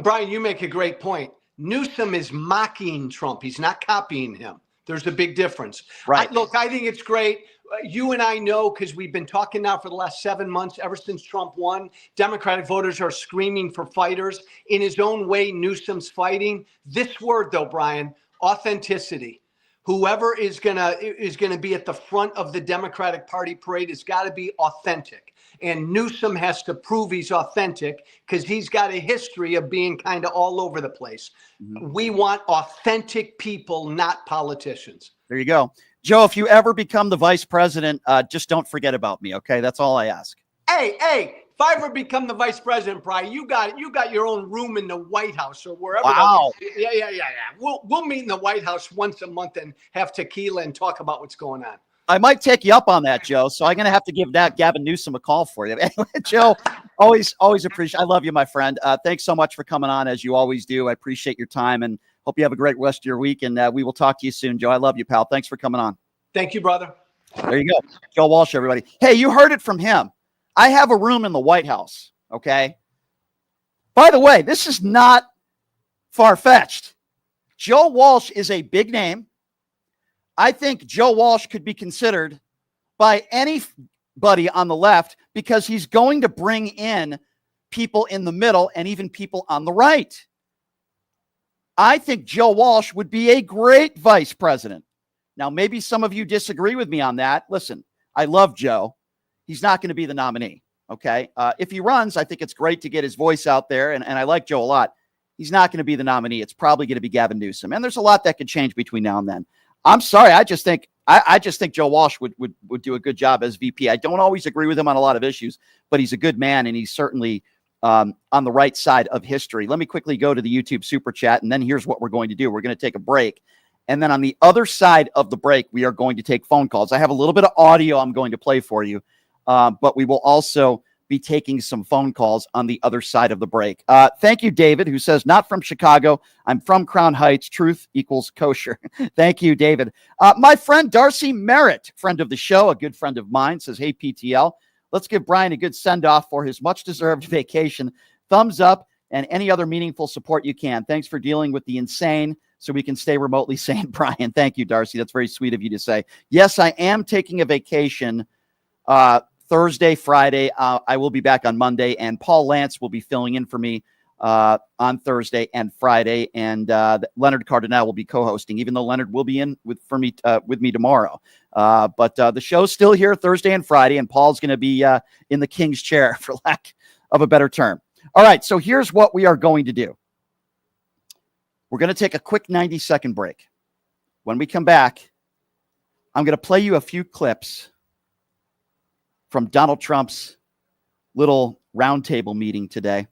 Brian, you make a great point. Newsom is mocking Trump. He's not copying him. There's a big difference. Right. I think it's great. You and I know, because we've been talking now for the last 7 months, ever since Trump won, Democratic voters are screaming for fighters. In his own way, Newsom's fighting. This word, though, Brian, authenticity. Whoever is gonna be at the front of the Democratic Party parade has got to be authentic. And Newsom has to prove he's authentic because he's got a history of being kind of all over the place. Mm-hmm. We want authentic people, not politicians. There you go. Joe, if you ever become the vice president, just don't forget about me. Okay, that's all I ask. Hey, if I ever become the vice president, Brian, you got your own room in the White House or wherever. Wow. Yeah. We'll meet in the White House once a month and have tequila and talk about what's going on. I might take you up on that, Joe. So I'm going to have to give Gavin Newsom a call for you. Anyway, Joe, always appreciate. I love you, my friend. Thanks so much for coming on, as you always do. I appreciate your time and hope you have a great rest of your week. And we will talk to you soon, Joe. I love you, pal. Thanks for coming on. Thank you, brother. There you go. Joe Walsh, everybody. Hey, you heard it from him. I have a room in the White House. Okay. By the way, this is not far-fetched. Joe Walsh is a big name. I think Joe Walsh could be considered by anybody on the left because he's going to bring in people in the middle and even people on the right. I think Joe Walsh would be a great vice president. Now, maybe some of you disagree with me on that. Listen, I love Joe. He's not going to be the nominee, okay? If he runs, I think it's great to get his voice out there, and I like Joe a lot. He's not going to be the nominee. It's probably going to be Gavin Newsom, and there's a lot that could change between now and then. I'm sorry. I just think Joe Walsh would do a good job as VP. I don't always agree with him on a lot of issues, but he's a good man, and he's certainly on the right side of history. Let me quickly go to the YouTube Super Chat, and then here's what we're going to do. We're going to take a break, and then on the other side of the break, we are going to take phone calls. I have a little bit of audio I'm going to play for you, but we will also be taking some phone calls on the other side of the break. Thank you, David, who says, not from Chicago. I'm from Crown Heights. Truth equals kosher. Thank you, David. My friend Darcy Merritt, friend of the show, a good friend of mine, says, hey, PTL, let's give Brian a good send-off for his much-deserved vacation. Thumbs up and any other meaningful support you can. Thanks for dealing with the insane so we can stay remotely sane, Brian. Thank you, Darcy. That's very sweet of you to say. Yes, I am taking a vacation Thursday, Friday. I will be back on Monday, and Paul Lance will be filling in for me on Thursday and Friday, and Leonard Cardinale will be co-hosting, even though Leonard will be in with me tomorrow. But the show's still here Thursday and Friday, and Paul's going to be in the king's chair, for lack of a better term. All right, so here's what we are going to do. We're going to take a quick 90-second break. When we come back, I'm going to play you a few clips from Donald Trump's little roundtable meeting today.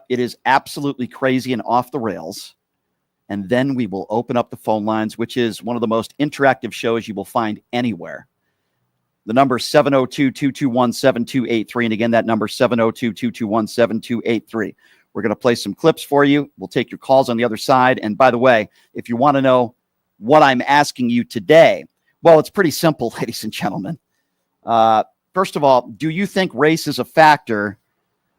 It is absolutely crazy and off the rails. And then we will open up the phone lines, which is one of the most interactive shows you will find anywhere. The number is 702-221-7283. And again, that number is 702-221-7283. We're going to play some clips for you. We'll take your calls on the other side. And by the way, if you want to know what I'm asking you today, well, it's pretty simple, ladies and gentlemen. First of all, do you think race is a factor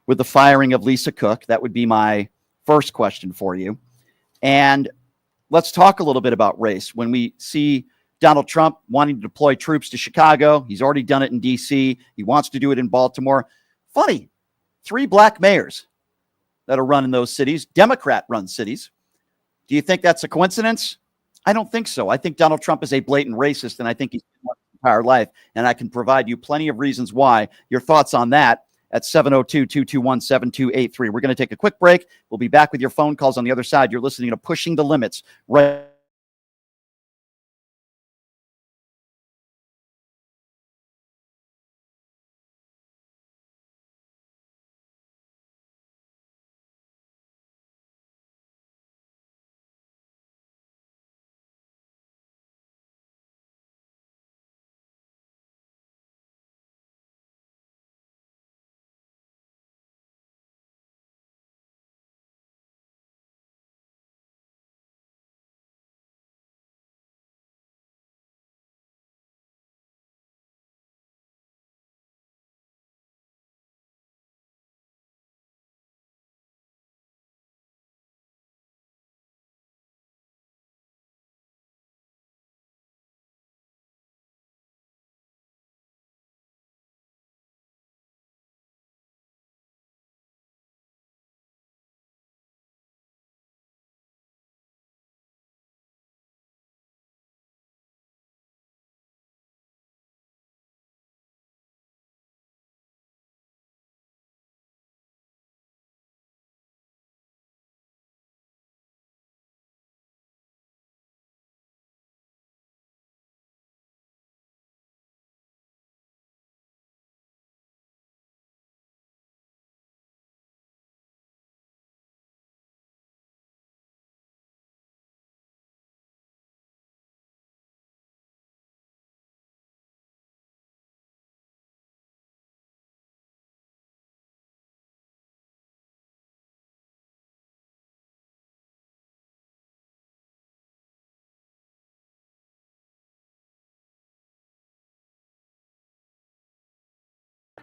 with the firing of Lisa Cook? That would be my first question for you. And let's talk a little bit about race. When we see Donald Trump wanting to deploy troops to Chicago, he's already done it in D.C. He wants to do it in Baltimore. Funny, 3 black mayors that are run in those cities, Democrat-run cities. Do you think that's a coincidence? I don't think so. I think Donald Trump is a blatant racist, and I think he's entire life, and I can provide you plenty of reasons why. Your thoughts on that at 702-221-7283. We're going to take a quick break. We'll be back with your phone calls on the other side. You're listening to Pushing the Limits right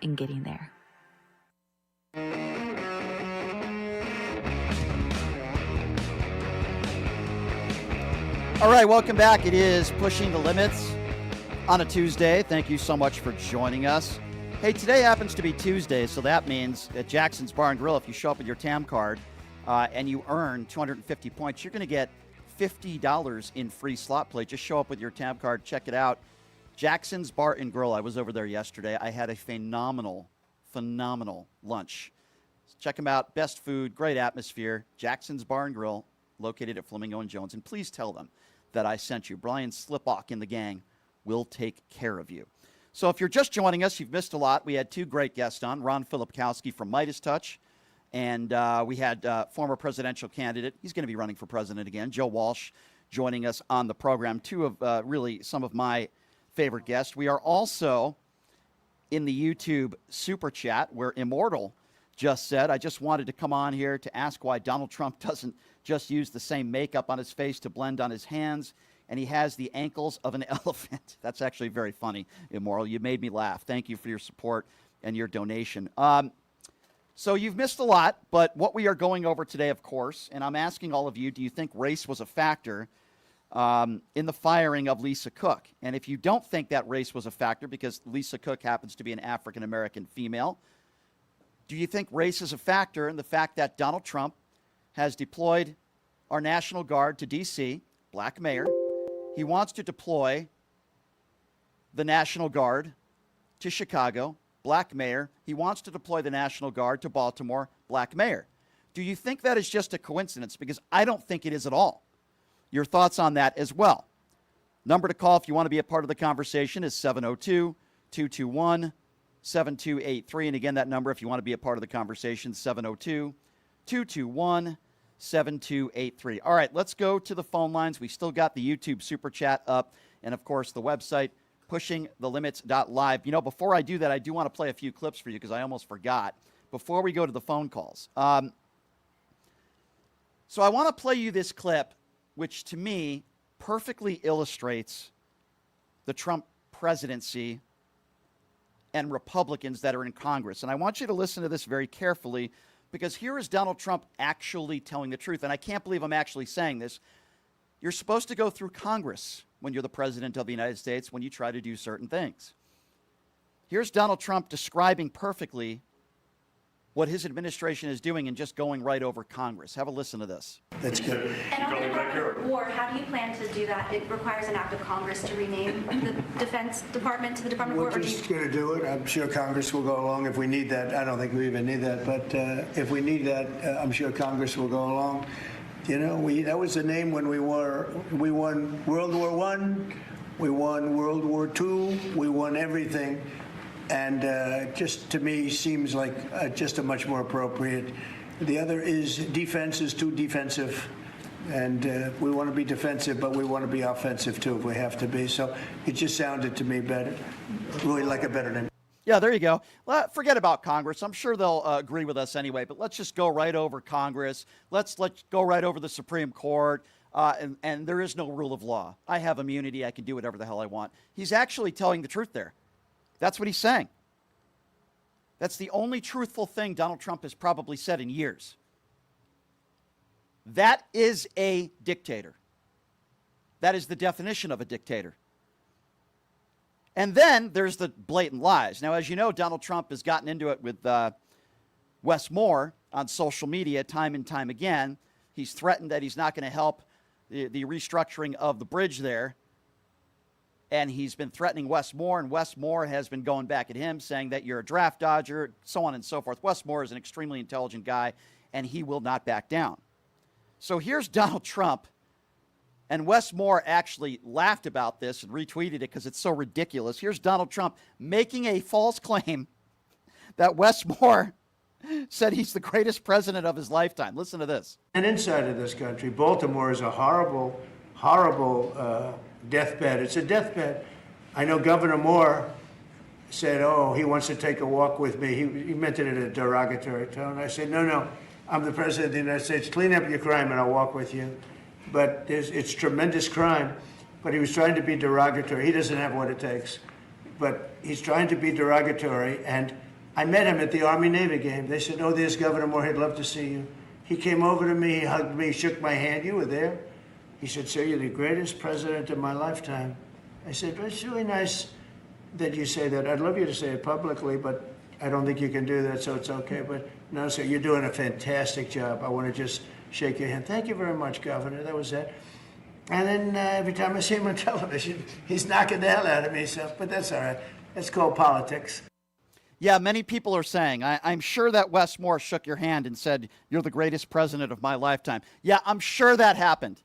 in getting there. All right, welcome back. It is Pushing the Limits on a Tuesday. Thank you so much for joining us. Hey, today happens to be Tuesday, so that means at Jackson's Bar and Grill, if you show up with your TAM card and you earn 250 points, you're going to get $50 in free slot play. Just show up with your TAM card. Check it out. Jackson's Bar and Grill. I was over there yesterday. I had a phenomenal lunch. Check them out. Best food, great atmosphere. Jackson's Bar and Grill, located at Flamingo and Jones. And please tell them that I sent you. Brian Slipok and the gang will take care of you. So if you're just joining us, you've missed a lot. We had two great guests on, Ron Filipkowski from Midas Touch, and we had former presidential candidate, he's going to be running for president again, Joe Walsh, joining us on the program. Two of really some of my favorite guests. We are also in the YouTube Super Chat, where Immortal just said, I just wanted to come on here to ask why Donald Trump doesn't just use the same makeup on his face to blend on his hands, and he has the ankles of an elephant. That's actually very funny, Immoral. You made me laugh. Thank you for your support and your donation. So you've missed a lot, but what we are going over today, of course, and I'm asking all of you, do you think race was a factor in the firing of Lisa Cook? And if you don't think that race was a factor, because Lisa Cook happens to be an African-American female, do you think race is a factor in the fact that Donald Trump has deployed our National Guard to D.C., black mayor? He wants to deploy the National Guard to Chicago, black mayor. He wants to deploy the National Guard to Baltimore, black mayor. Do you think that is just a coincidence? Because I don't think it is at all. Your thoughts on that as well. Number to call if you want to be a part of the conversation is 702-221-7283. And again, that number, if you want to be a part of the conversation, 702-221-7283. All right, let's go to the phone lines. We still got the YouTube Super Chat up, and of course the website, pushingthelimits.live. You know, before I do that, I do want to play a few clips for you because I almost forgot before we go to the phone calls. So I want to play you this clip, which to me perfectly illustrates the Trump presidency and Republicans that are in Congress. And I want you to listen to this very carefully, because here is Donald Trump actually telling the truth. And I can't believe I'm actually saying this. You're supposed to go through Congress when you're the president of the United States, when you try to do certain things. Here's Donald Trump describing perfectly what his administration is doing and just going right over Congress. Have a listen to this. That's good. And on the Department of War, how do you plan to do that? It requires an act of Congress to rename the Defense Department to the Department of War. We're just going to do it. I'm sure Congress will go along if we need that. I don't think we even need that, but if we need that, I'm sure Congress will go along. You know, that was the name when we won World War I, we won World War II, we won everything. And just to me seems like just a much more appropriate. The other is defense is too defensive, and we want to be defensive, but we want to be offensive too if we have to be. So it just sounded to me better, really like a better name. Yeah, there you go. Well, forget about Congress. I'm sure they'll agree with us anyway, but let's just go right over Congress. Let's go right over the Supreme Court. And there is no rule of law. I have immunity. I can do whatever the hell I want. He's actually telling the truth there. That's what he's saying. That's the only truthful thing Donald Trump has probably said in years. That is a dictator. That is the definition of a dictator. And then there's the blatant lies. Now, as you know, Donald Trump has gotten into it with Wes Moore on social media time and time again. He's threatened that he's not going to help the restructuring of the bridge there. And he's been threatening Wes Moore, and Wes Moore has been going back at him, saying that you're a draft dodger, so on and so forth. Wes Moore is an extremely intelligent guy, and he will not back down. So here's Donald Trump, and Wes Moore actually laughed about this and retweeted it because it's so ridiculous. Here's Donald Trump making a false claim that Wes Moore said he's the greatest president of his lifetime. Listen to this. And inside of this country, Baltimore is a horrible, horrible deathbed. It's a deathbed. I know Governor Moore said, oh, he wants to take a walk with me. He meant it in a derogatory tone. I said, no, I'm the president of the United States. Clean up your crime and I'll walk with you. But it's tremendous crime. But he was trying to be derogatory. He doesn't have what it takes. But he's trying to be derogatory, and I met him at the Army-Navy game. They said, "Oh, there's Governor Moore. He'd love to see you." He came over to me, he hugged me, shook my hand. You were there. He said, "Sir, you're the greatest president of my lifetime." I said, "Well, it's really nice that you say that. I'd love you to say it publicly, but I don't think you can do that, so it's okay. But no, sir, you're doing a fantastic job. I want to just shake your hand. Thank you very much, Governor." That was it. And then every time I see him on television, he's knocking the hell out of me. So, but that's all right. It's called politics. Yeah, many people are saying, I'm sure that Wes Moore shook your hand and said, "You're the greatest president of my lifetime." Yeah, I'm sure that happened.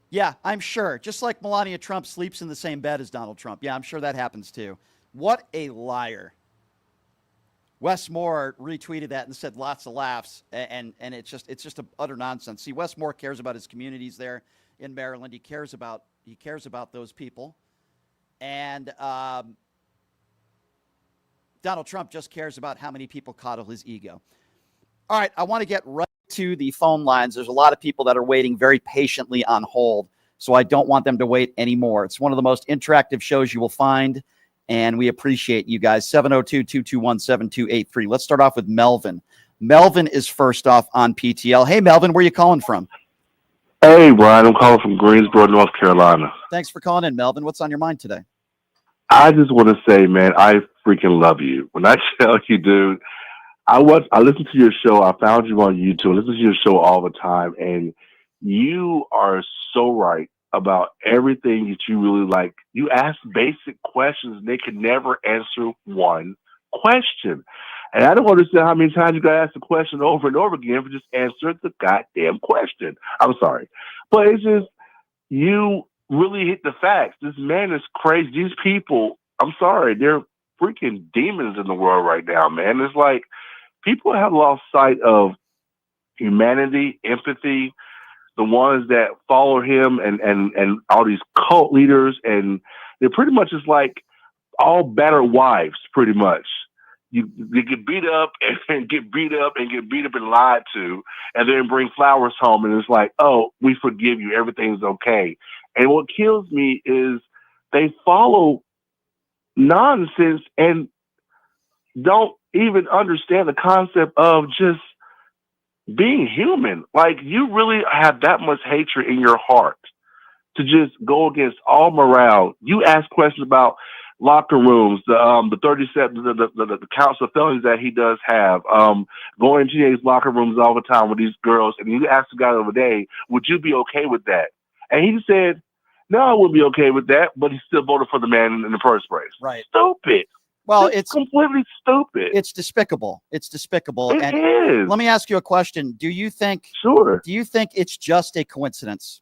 Yeah, I'm sure. Just like Melania Trump sleeps in the same bed as Donald Trump. Yeah, I'm sure that happens too. What a liar. Wes Moore retweeted that and said lots of laughs, and it's just a utter nonsense. See, Wes Moore cares about his communities there in Maryland. He cares about those people. And Donald Trump just cares about how many people coddle his ego. All right, I want to get right to the phone lines. There's a lot of people that are waiting very patiently on hold, so I don't want them to wait anymore. It's one of the most interactive shows you will find, and we appreciate you guys. 702-221-7283. Let's start off with Melvin. Melvin is first off on PTL. Hey, Melvin, where are you calling from? Hey, Brian, I'm calling from Greensboro, North Carolina. Thanks for calling in, Melvin. What's on your mind today? I just want to say, man, I freaking love you. When I tell you, dude, I listen to your show. I found you on YouTube. I listen to your show all the time, and you are so right about everything that you really like. You ask basic questions, and they can never answer one question. And I don't understand how many times you got to ask the question over and over again for just answer the goddamn question. I'm sorry. But it's just, you really hit the facts. This man is crazy. These people, I'm sorry, they're freaking demons in the world right now, man. It's like people have lost sight of humanity, empathy, the ones that follow him and all these cult leaders, and they're pretty much just like all battered wives, pretty much. They get beat up and get beat up and get beat up and lied to, and then bring flowers home, and it's like, "Oh, we forgive you. Everything's okay." And what kills me is they follow nonsense and don't even understand the concept of just being human. Like, you really have that much hatred in your heart to just go against all morale. You ask questions about locker rooms, the 37, the counts of felonies that he does have, going to GA's locker rooms all the time with these girls, and you asked the guy the other day, "Would you be okay with that?" And he said, "No, I wouldn't be okay with that," but he still voted for the man in the first place. Right. Stupid. Well, it's completely stupid. It's despicable. It's despicable. It is. Let me ask you a question. Do you think it's just a coincidence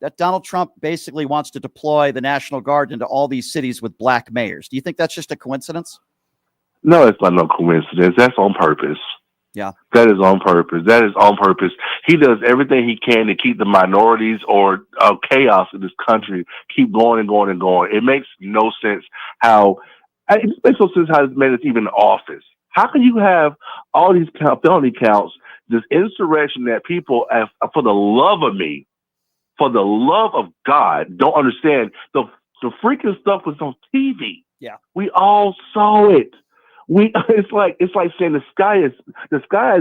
that Donald Trump basically wants to deploy the National Guard into all these cities with black mayors? Do you think that's just a coincidence? No, it's not no coincidence. That's on purpose. Yeah. That is on purpose. That is on purpose. He does everything he can to keep the minorities or chaos in this country keep going and going and going. It makes no sense how this man is even in office. How can you have all these felony counts, this insurrection that people, for the love of me, for the love of God, don't understand? The freaking stuff was on TV. Yeah. We all saw it. It's like saying the sky is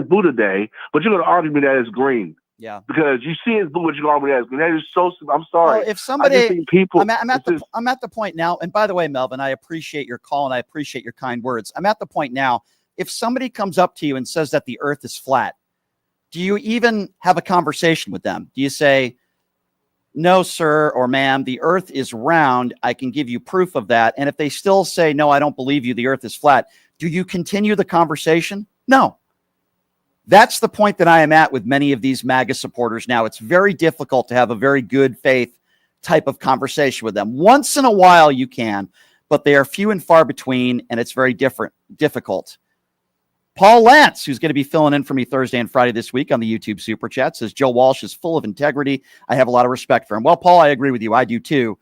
blue today, but you're going to argue me that it's green. Yeah. Because you see it's blue, but you're going to argue me that it's green. That is so. I'm sorry. Well, if somebody, people, I'm at the point now. And by the way, Melvin, I appreciate your call and I appreciate your kind words. I'm at the point now. If somebody comes up to you and says that the Earth is flat, do you even have a conversation with them? Do you say, "No, sir," or "Ma'am, the Earth is round. I can give you proof of that"? And if they still say, "No, I don't believe you, the Earth is flat," do you continue the conversation? No. That's the point that I am at with many of these MAGA supporters now. It's very difficult to have a very good faith type of conversation with them. Once in a while you can, but they are few and far between, and it's very difficult. Paul Lance, who's going to be filling in for me Thursday and Friday this week on the YouTube Super Chat, says Joe Walsh is full of integrity. I have a lot of respect for him. Well, Paul, I agree with you. I do too.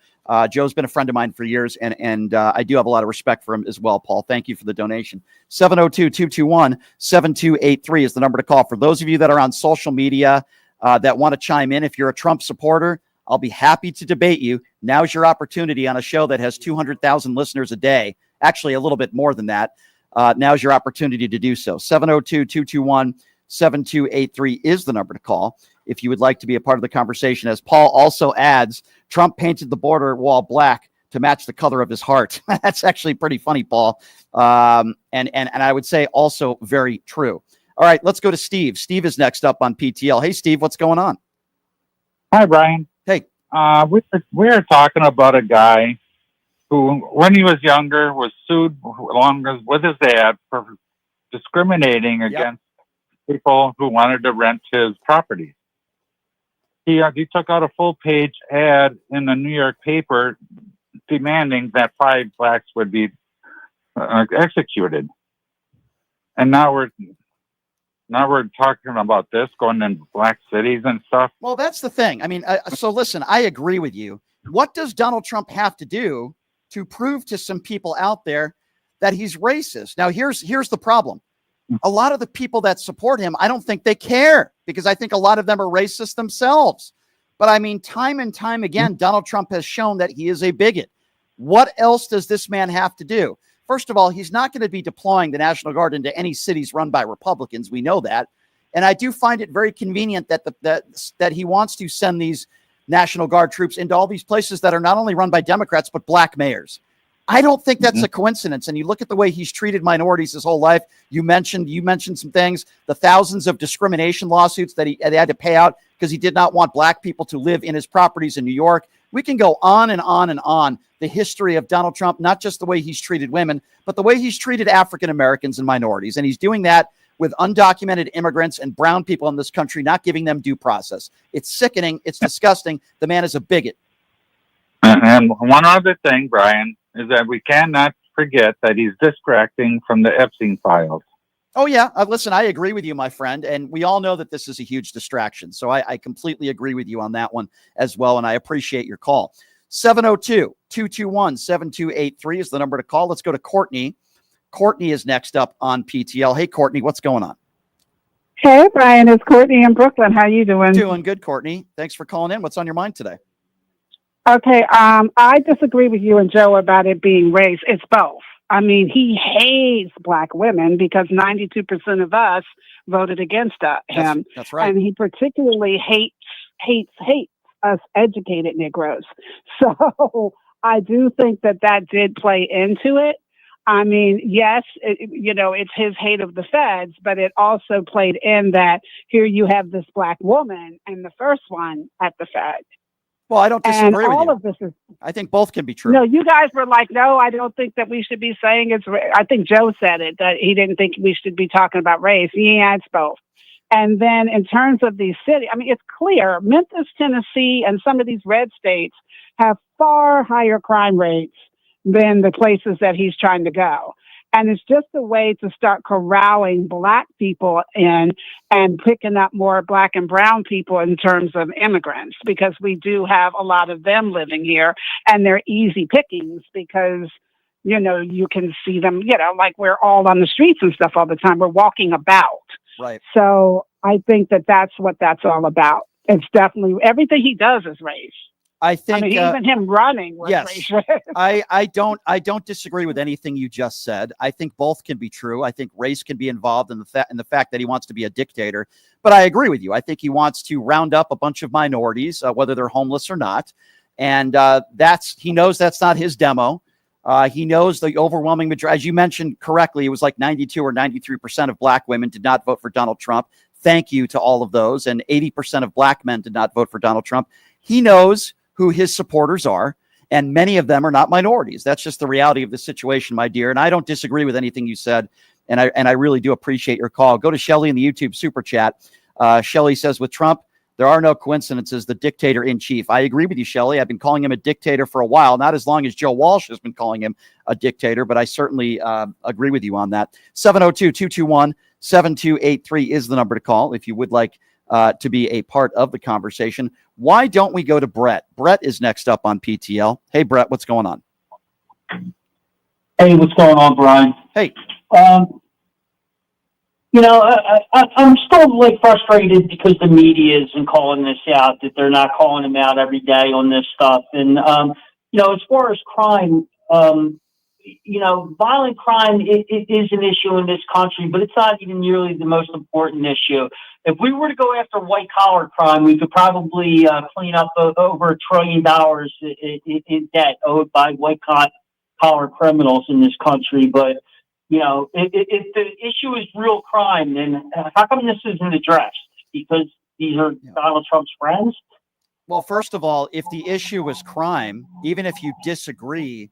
Joe's been a friend of mine for years, and I do have a lot of respect for him as well, Paul. Thank you for the donation. 702-221-7283 is the number to call. For those of you that are on social media that want to chime in, if you're a Trump supporter, I'll be happy to debate you. Now's your opportunity on a show that has 200,000 listeners a day. Actually, a little bit more than that. now's your opportunity to do so. 702-221-7283 is the number to call if you would like to be a part of the conversation. As Paul also adds, Trump painted the border wall black to match the color of his heart. That's actually pretty funny, Paul. And I would say also very true. All right, let's go to Steve. Steve is next up on PTL. Hey, Steve, what's going on? Hi, Brian. Hey. We were talking about a guy who, when he was younger, was sued along with his dad for discriminating against people who wanted to rent his property. He took out a full-page ad in the New York paper demanding that 5 blacks would be executed. And now we're talking about this going in black cities and stuff. Well, that's the thing. I mean, so listen, I agree with you. What does Donald Trump have to do to prove to some people out there that he's racist? Now, here's the problem. A lot of the people that support him, I don't think they care, because I think a lot of them are racist themselves. But I mean, time and time again, Donald Trump has shown that he is a bigot. What else does this man have to do? First of all, he's not going to be deploying the National Guard into any cities run by Republicans. We know that. And I do find it very convenient that he wants to send these National Guard troops into all these places that are not only run by Democrats, but black mayors. I don't think that's a coincidence. And you look at the way he's treated minorities his whole life. You mentioned some things, the thousands of discrimination lawsuits that they had to pay out because he did not want black people to live in his properties in New York. We can go on and on and on. The history of Donald Trump, not just the way he's treated women, but the way he's treated African Americans and minorities. And he's doing that with undocumented immigrants and brown people in this country, not giving them due process. It's sickening. It's disgusting. The man is a bigot. And one other thing, Brian, is that we cannot forget that he's distracting from the Epstein files. Oh, yeah. Listen, I agree with you, my friend. And we all know that this is a huge distraction. So I completely agree with you on that one as well. And I appreciate your call. 702-221-7283 is the number to call. Let's go to Courtney. Courtney is next up on PTL. Hey, Courtney, what's going on? Hey, Brian, it's Courtney in Brooklyn. How you doing? Doing good, Courtney. Thanks for calling in. What's on your mind today? Okay, I disagree with you and Joe about it being race. It's both. I mean, he hates black women because 92% of us voted against him. That's right. And he particularly hates us educated Negroes. So I do think that did play into it. I mean, yes, it's his hate of the feds, but it also played in that here you have this black woman and the first one at the Fed. Well, I don't disagree with you. Of this is, I think both can be true. No, you guys were like, no, I don't think that we should be saying it's. I think Joe said it, that he didn't think we should be talking about race. Yeah, it's both. And then in terms of these cities, I mean, it's clear Memphis, Tennessee, and some of these red states have far higher crime rates than the places that he's trying to go. And it's just a way to start corralling black people in and picking up more black and brown people in terms of immigrants, because we do have a lot of them living here and they're easy pickings because, you can see them, like we're all on the streets and stuff all the time. We're walking about. Right. So I think that that's what that's all about. It's definitely everything he does is race. I think even him running was yes, racist. I don't disagree with anything you just said. I think both can be true. I think race can be involved in the fact that he wants to be a dictator. But I agree with you. I think he wants to round up a bunch of minorities, whether they're homeless or not. And he knows that's not his demo. He knows the overwhelming majority, as you mentioned correctly, it was like 92 or 93% of black women did not vote for Donald Trump. Thank you to all of those. And 80% of black men did not vote for Donald Trump. He knows who his supporters are, and many of them are not minorities. That's just the reality of the situation, my dear. And I don't disagree with anything you said, and I really do appreciate your call. Go to Shelley in the YouTube super chat. Shelley says, with Trump, there are no coincidences, the dictator in chief. I agree with you, Shelley. I've been calling him a dictator for a while, not as long as Joe Walsh has been calling him a dictator, but I certainly agree with you on that. 702-221-7283 is the number to call if you would like to be a part of the conversation. Why don't we go to Brett? Brett is next up on PTL. Hey, Brett, what's going on? Hey, what's going on, Brian? Hey. I'm still frustrated because the media isn't calling this out, that they're not calling him out every day on this stuff. And, as far as crime, violent crime it is an issue in this country, but it's not even nearly the most important issue. If we were to go after white collar crime, we could probably clean up over $1 trillion in debt owed by white collar criminals in this country. But if the issue is real crime, then how come this isn't addressed? Because these are Donald Trump's friends? Well, first of all, if the issue is crime, even if you disagree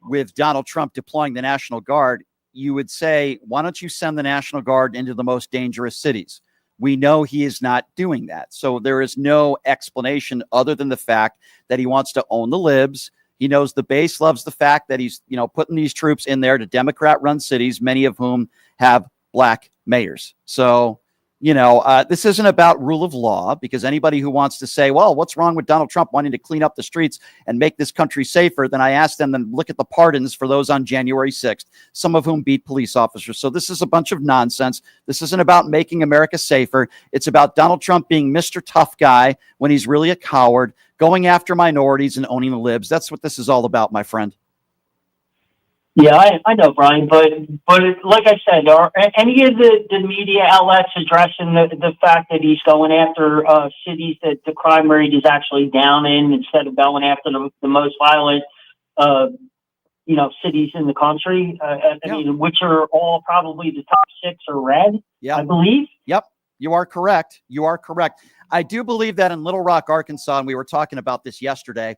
with Donald Trump deploying the National Guard, you would say, why don't you send the National Guard into the most dangerous cities? We know he is not doing that. So there is no explanation other than the fact that he wants to own the libs. He knows the base loves the fact that he's, putting these troops in there to Democrat-run cities, many of whom have black mayors. So, this isn't about rule of law, because anybody who wants to say, well, what's wrong with Donald Trump wanting to clean up the streets and make this country safer? Then I ask them to look at the pardons for those on January 6th, some of whom beat police officers. So this is a bunch of nonsense. This isn't about making America safer. It's about Donald Trump being Mr. Tough Guy when he's really a coward, going after minorities and owning the libs. That's what this is all about, my friend. Yeah, I know, Brian, but like I said, are any of the media outlets addressing the fact that he's going after cities that the crime rate is actually down in, instead of going after the most violent, cities in the country? I mean, which are all probably the top 6 are red, I believe. Yep, you are correct. I do believe that in Little Rock, Arkansas, and we were talking about this yesterday,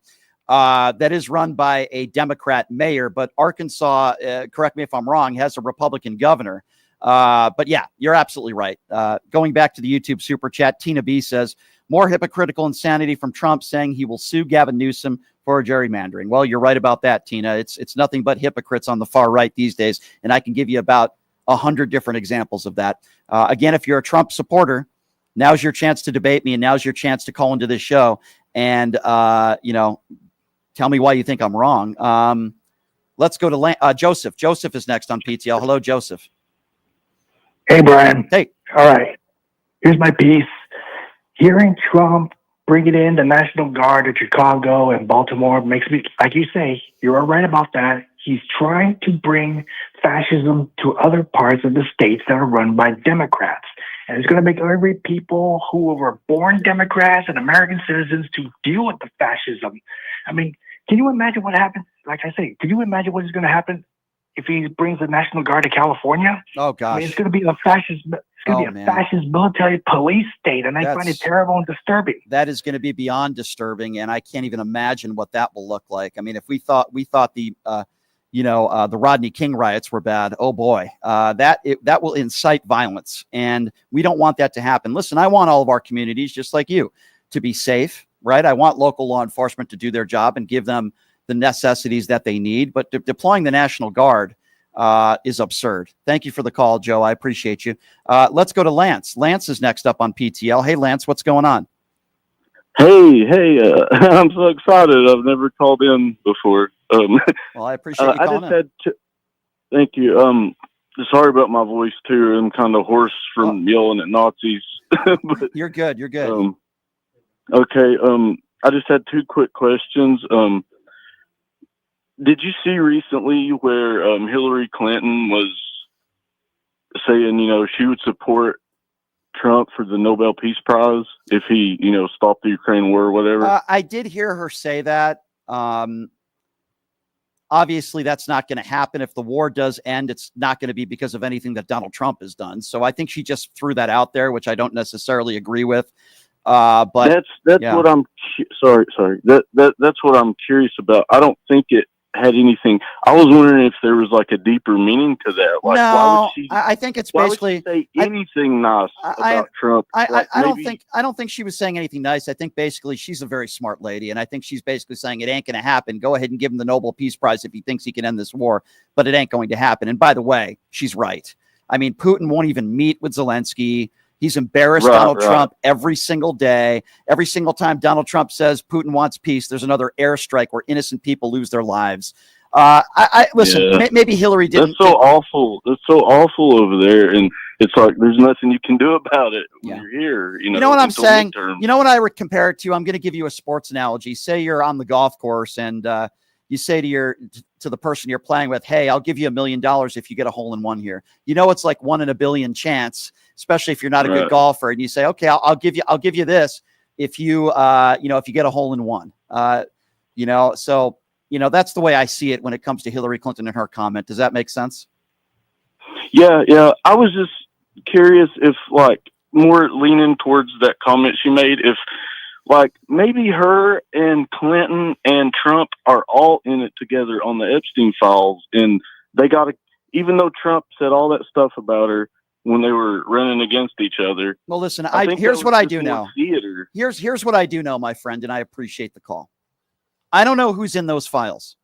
that is run by a Democrat mayor, but Arkansas, correct me if I'm wrong, has a Republican governor. But yeah, you're absolutely right. Going back to the YouTube super chat, Tina B says, more hypocritical insanity from Trump saying he will sue Gavin Newsom for gerrymandering. Well, you're right about that, Tina. It's nothing but hypocrites on the far right these days. And I can give you about 100 different examples of that. Again, if you're a Trump supporter, now's your chance to debate me, and now's your chance to call into this show and, tell me why you think I'm wrong. Let's go to Joseph. Joseph is next on PTL. Hello, Joseph. Hey, Brian. Hey. All right. Here's my piece. Hearing Trump bringing in the National Guard at Chicago and Baltimore makes me, like you say, you're right about that. He's trying to bring fascism to other parts of the states that are run by Democrats. And it's going to make every people who were born Democrats and American citizens to deal with the fascism. I mean, can you imagine what happens? Like I say, can you imagine what is going to happen if he brings the National Guard to California? Oh gosh, I mean, it's going to be a fascist. It's going to be a fascist military police state, and I find it terrible and disturbing. That is going to be beyond disturbing, and I can't even imagine what that will look like. I mean, if we thought the the Rodney King riots were bad, oh boy, that will incite violence, and we don't want that to happen. Listen, I want all of our communities, just like you, to be safe. Right. I want local law enforcement to do their job and give them the necessities that they need. But deploying the National Guard is absurd. Thank you for the call, Joe. I appreciate you. Let's go to Lance. Lance is next up on PTL. Hey, Lance, what's going on? Hey, I'm so excited. I've never called in before. Well, I appreciate you calling in. Thank you. Sorry about my voice, too. I'm kind of hoarse from yelling at Nazis. But, you're good. Okay. I just had 2 quick questions. Did you see recently where Hillary Clinton was saying, she would support Trump for the Nobel Peace Prize if he, stopped the Ukraine war or whatever? I did hear her say that. Obviously, that's not going to happen. If the war does end, it's not going to be because of anything that Donald Trump has done. So I think she just threw that out there, which I don't necessarily agree with. But that's what I'm sorry. That's what I'm curious about. I don't think it had anything. I was wondering if there was like a deeper meaning to that. Like, no, why would she, I think it's basically say anything nice about Trump. I don't think she was saying anything nice. I think basically she's a very smart lady, and I think she's basically saying it ain't going to happen. Go ahead and give him the Nobel Peace Prize if he thinks he can end this war, but it ain't going to happen. And by the way, she's right. I mean, Putin won't even meet with Zelensky. He's embarrassed Donald Trump every single day. Every single time Donald Trump says Putin wants peace, there's another airstrike where innocent people lose their lives. Listen, maybe Hillary didn't. That's so awful. That's so awful over there. And it's like, there's nothing you can do about it when you're here. You know what I'm saying? You know what I would compare it to? I'm going to give you a sports analogy. Say you're on the golf course and, you say to the person you're playing with, hey, I'll give you $1 million if you get a hole in one here. You know, it's like 1 in a billion chance, especially if you're not a good golfer. And you say, okay, I'll give you this if you if you get a hole in one. So that's the way I see it when it comes to Hillary Clinton and her comment. Does that make sense? Yeah. I was just curious if, like, more leaning towards that comment she made, if, like, maybe her and Clinton and Trump are all in it together on the Epstein files, and they got to, even though Trump said all that stuff about her when they were running against each other. Well, listen, think here's what I do know. Theater. Here's what I do know, my friend, and I appreciate the call. I don't know who's in those files,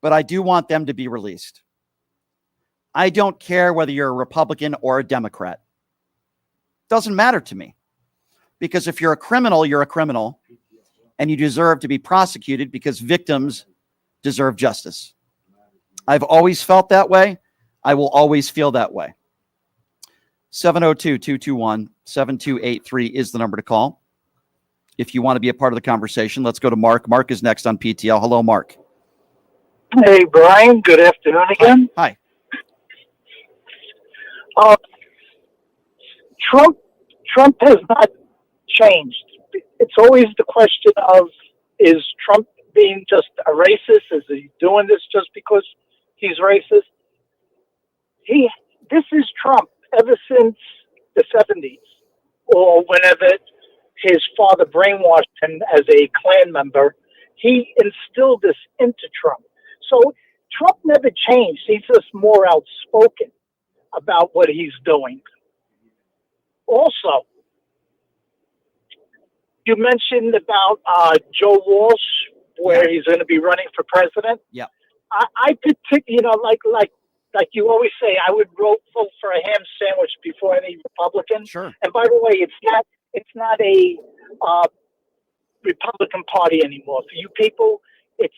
but I do want them to be released. I don't care whether you're a Republican or a Democrat. Doesn't matter to me. Because if you're a criminal, you're a criminal, and you deserve to be prosecuted because victims deserve justice. I've always felt that way. I will always feel that way. 702-221-7283 is the number to call. If you want to be a part of the conversation, let's go to Mark. Mark is next on PTL. Hello, Mark. Hey, Brian. Good afternoon again. Hi. Trump has not changed. It's always the question of, is Trump being just a racist? Is he doing this just because he's racist? This is Trump ever since the 70s, or whenever his father brainwashed him as a Klan member. He instilled this into Trump. So Trump never changed. He's just more outspoken about what he's doing. Also, you mentioned about Joe Walsh, where he's going to be running for president. Yeah. I could pick, like you always say, I would vote for a ham sandwich before any Republican. Sure. And by the way, it's not a Republican Party anymore. For you people, it's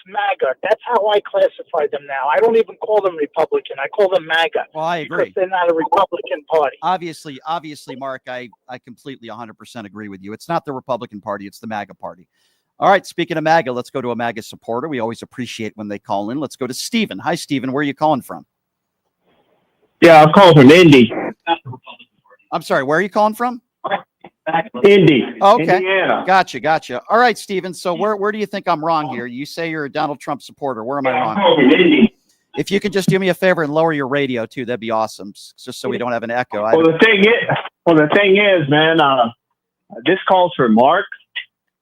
MAGA. That's how I classify them now. I don't even call them Republican. I call them MAGA. Well, I agree. Because they're not a Republican Party. Obviously, Mark, I completely 100% agree with you. It's not the Republican Party. It's the MAGA Party. All right. Speaking of MAGA, let's go to a MAGA supporter. We always appreciate when they call in. Let's go to Stephen. Hi, Stephen. Where are you calling from? Yeah, I'm calling from Indy. I'm sorry. Where are you calling from? Indy. Okay. Indiana. Gotcha. All right, Stephen. So where do you think I'm wrong here? You say you're a Donald Trump supporter. Where am I wrong? I'm calling from Indy. If you could just do me a favor and lower your radio too, that'd be awesome. Just so we don't have an echo. Well, the thing is, man, this call's for Mark,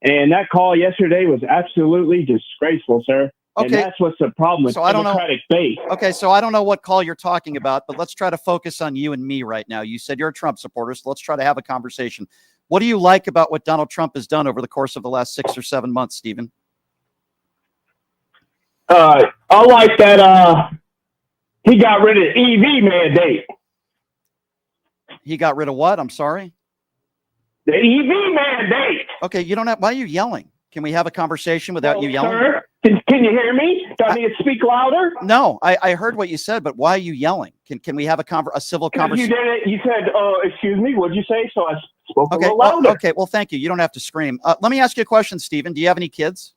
and that call yesterday was absolutely disgraceful, sir. Okay. And that's what's the problem with Democratic base. Okay, so I don't know what call you're talking about, but let's try to focus on you and me right now. You said you're a Trump supporter, so let's try to have a conversation. What do you like about what Donald Trump has done over the course of the last 6 or 7 months, Stephen? I like that he got rid of the EV mandate. He got rid of what? I'm sorry? The EV mandate. Okay, you don't have. Why are you yelling? Can we have a conversation without you yelling? Sir, can you hear me? Do I need to speak louder? No, I heard what you said, but why are you yelling? Can we have a civil conversation? You said, excuse me, what'd you say? So I spoke a little louder. Okay, well, thank you. You don't have to scream. Let me ask you a question, Stephen. Do you have any kids?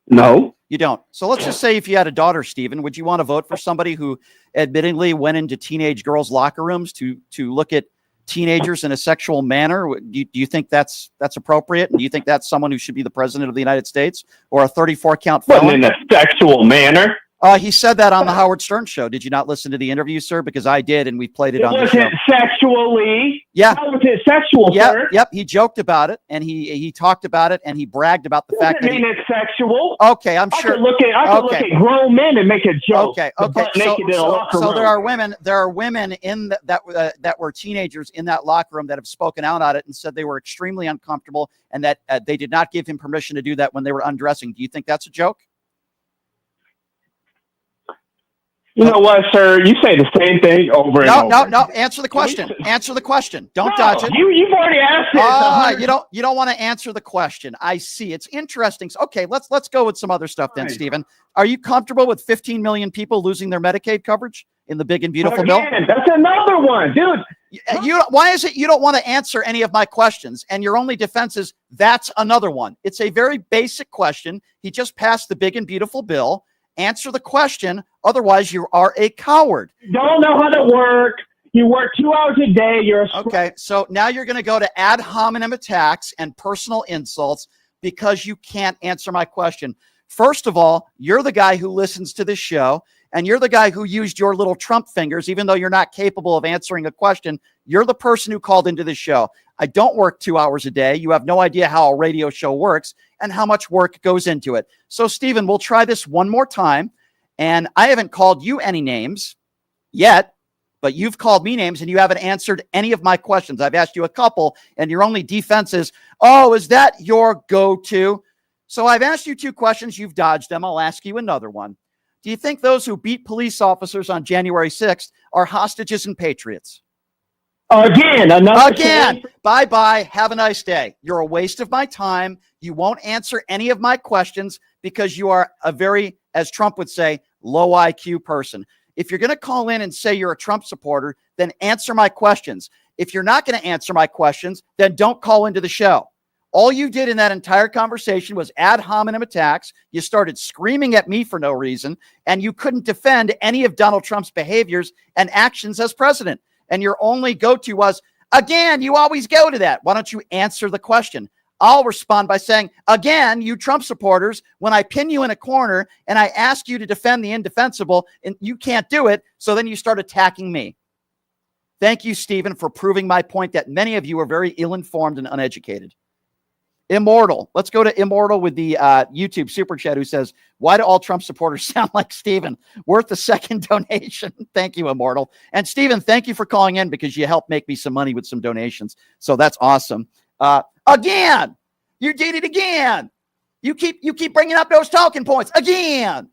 No. You don't. So let's just say if you had a daughter, Stephen, would you want to vote for somebody who admittedly went into teenage girls' locker rooms to look at teenagers in a sexual manner? Do you think that's appropriate? And do you think that's someone who should be the president of the United States, or a 34-count felon? Wasn't in a sexual manner. He said that on the Howard Stern show. Did you not listen to the interview, sir? Because I did, and we played it on the show. It wasn't sexually. Yeah. How was it sexual, sir? Yep. He joked about it, and he talked about it, and he bragged about the fact that it's sexual. Okay, I'm sure. I could look at grown men and make a joke. Okay. So there are women in that were teenagers in that locker room that have spoken out on it and said they were extremely uncomfortable and that they did not give him permission to do that when they were undressing. Do you think that's a joke? You know what, sir? You say the same thing over and over. No. Answer the question. Answer the question. Don't dodge it. You've already asked it. You don't want to answer the question. I see. It's interesting. Okay, let's go with some other stuff then, Stephen. Are you comfortable with 15 million people losing their Medicaid coverage in the big and beautiful bill? That's another one, dude. Why is it you don't want to answer any of my questions? And your only defense is that's another one. It's a very basic question. He just passed the big and beautiful bill. Answer the question. Otherwise, you are a coward. Don't know how to work. You work 2 hours a day. Okay, so now you're going to go to ad hominem attacks and personal insults because you can't answer my question. First of all, you're the guy who listens to this show, and you're the guy who used your little Trump fingers, even though you're not capable of answering a question. You're the person who called into this show. I don't work 2 hours a day. You have no idea how a radio show works and how much work goes into it. So, Stephen, we'll try this one more time. And I haven't called you any names yet, but you've called me names and you haven't answered any of my questions. I've asked you a couple, and your only defense is, oh, is that your go-to? So I've asked you 2 questions. You've dodged them. I'll ask you another one. Do you think those who beat police officers on January 6th are hostages and patriots? Again. Bye-bye. Have a nice day. You're a waste of my time. You won't answer any of my questions because you are a very, as Trump would say, low IQ person. If you're going to call in and say you're a Trump supporter, then answer my questions. If you're not going to answer my questions, then don't call into the show. All you did in that entire conversation was ad hominem attacks. You started screaming at me for no reason, and you couldn't defend any of Donald Trump's behaviors and actions as president. And your only go-to was, again, you always go to that. Why don't you answer the question? I'll respond by saying, again, you Trump supporters, when I pin you in a corner and I ask you to defend the indefensible, and you can't do it, so then you start attacking me. Thank you, Stephen, for proving my point that many of you are very ill-informed and uneducated. Immortal. Let's go to Immortal with the YouTube super chat, who says, why do all Trump supporters sound like Stephen? Worth a second donation. Thank you, Immortal. And Stephen, thank you for calling in because you helped make me some money with some donations. So that's awesome. Again, you did it again. You keep bringing up those talking points again.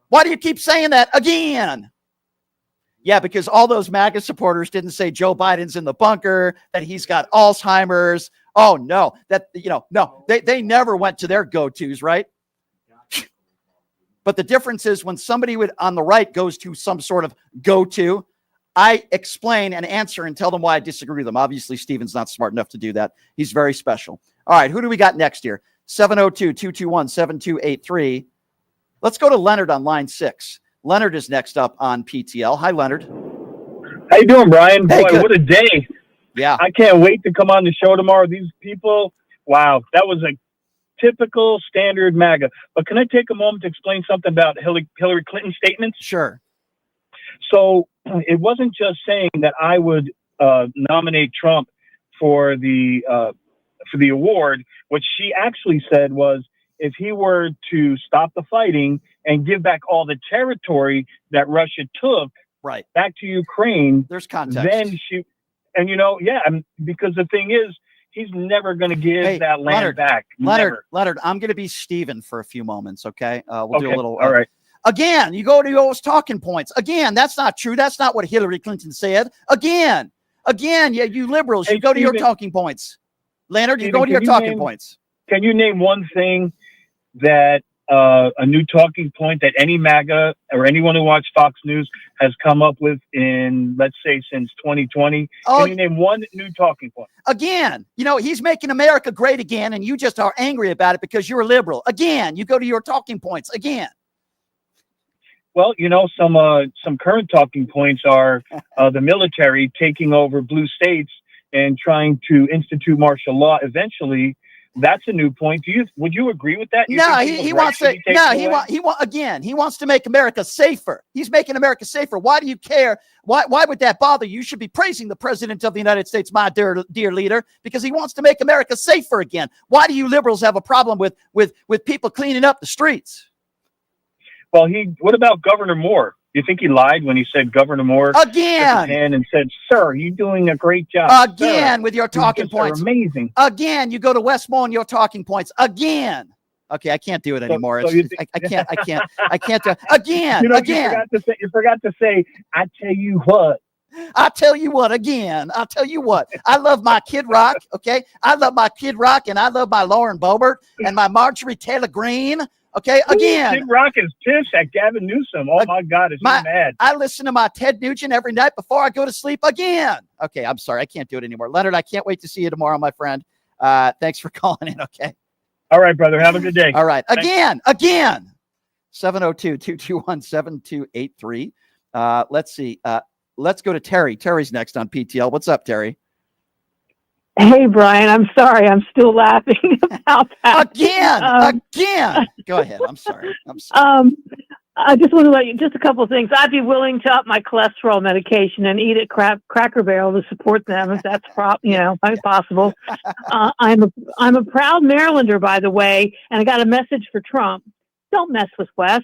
Why do you keep saying that again? Yeah, because all those MAGA supporters didn't say Joe Biden's in the bunker, that he's got Alzheimer's. Oh, no, they never went to their go-tos, right? But the difference is when somebody on the right goes to some sort of go-to, I explain and answer and tell them why I disagree with them. Obviously, Stephen's not smart enough to do that. He's very special. All right, who do we got next here? 702-221-7283. Let's go to Leonard on line 6. Leonard is next up on PTL. Hi, Leonard. How you doing, Brian? Hey, boy, good. What a day. Yeah. I can't wait to come on the show tomorrow. These people, wow, that was a typical standard MAGA. But can I take a moment to explain something about Hillary Clinton's statements? Sure. So it wasn't just saying that I would nominate Trump for the award. What she actually said was, if he were to stop the fighting and give back all the territory that Russia took back to Ukraine, there's context. Then because the thing is, he's never going to give that land back. Leonard, I'm going to be Stephen for a few moments, okay? We'll do a little. All right. Again, you go to those talking points. Again, that's not true. That's not what Hillary Clinton said. Again, yeah, you liberals, you go to your talking points. Leonard, you go to your talking points. Can you name one thing that a new talking point that any MAGA or anyone who watched Fox News has come up with in, let's say, since 2020? Can you name one new talking point? Again, he's making America great again, and you just are angry about it because you're a liberal. Again, you go to your talking points. Again. Well, some current talking points are the military taking over blue states and trying to institute martial law eventually. That's a new point. Would you agree with that? No, he wants to. No, he wants to make America safer. He's making America safer. Why do you care? Why would that bother you? You should be praising the president of the United States, my dear leader, because he wants to make America safer again. Why do you liberals have a problem with people cleaning up the streets? Well, what about Governor Moore? You think he lied when he said Governor Moore again and said, "Sir, you're doing a great job." Again, with your talking points. Amazing. Again, you go to Westmore your talking points. Again. Okay, I can't do it anymore. I can't do it. Again. Again. You forgot to say, I tell you what. I tell you what, again. I'll tell you what. I love my Kid Rock, okay? I love my Kid Rock, and I love my Lauren Boebert and my Marjorie Taylor Greene. Okay, again. Kid Rock is pissed at Gavin Newsom. Oh my God, is he mad? I listen to my Ted Nugent every night before I go to sleep again. Okay, I'm sorry. I can't do it anymore. Leonard, I can't wait to see you tomorrow, my friend. Thanks for calling in, okay? All right, brother. Have a good day. All right. Again. 702-221-7283. Let's see. Let's go to Terry. Terry's next on PTL. What's up, Terry? Hey, Brian, I'm sorry. I'm still laughing about that. Again. Go ahead. I'm sorry. I just want to let you, just a couple of things. I'd be willing to up my cholesterol medication and eat at Cracker Barrel to support them if that's possible. I'm a proud Marylander, by the way, and I got a message for Trump. Don't mess with Wes.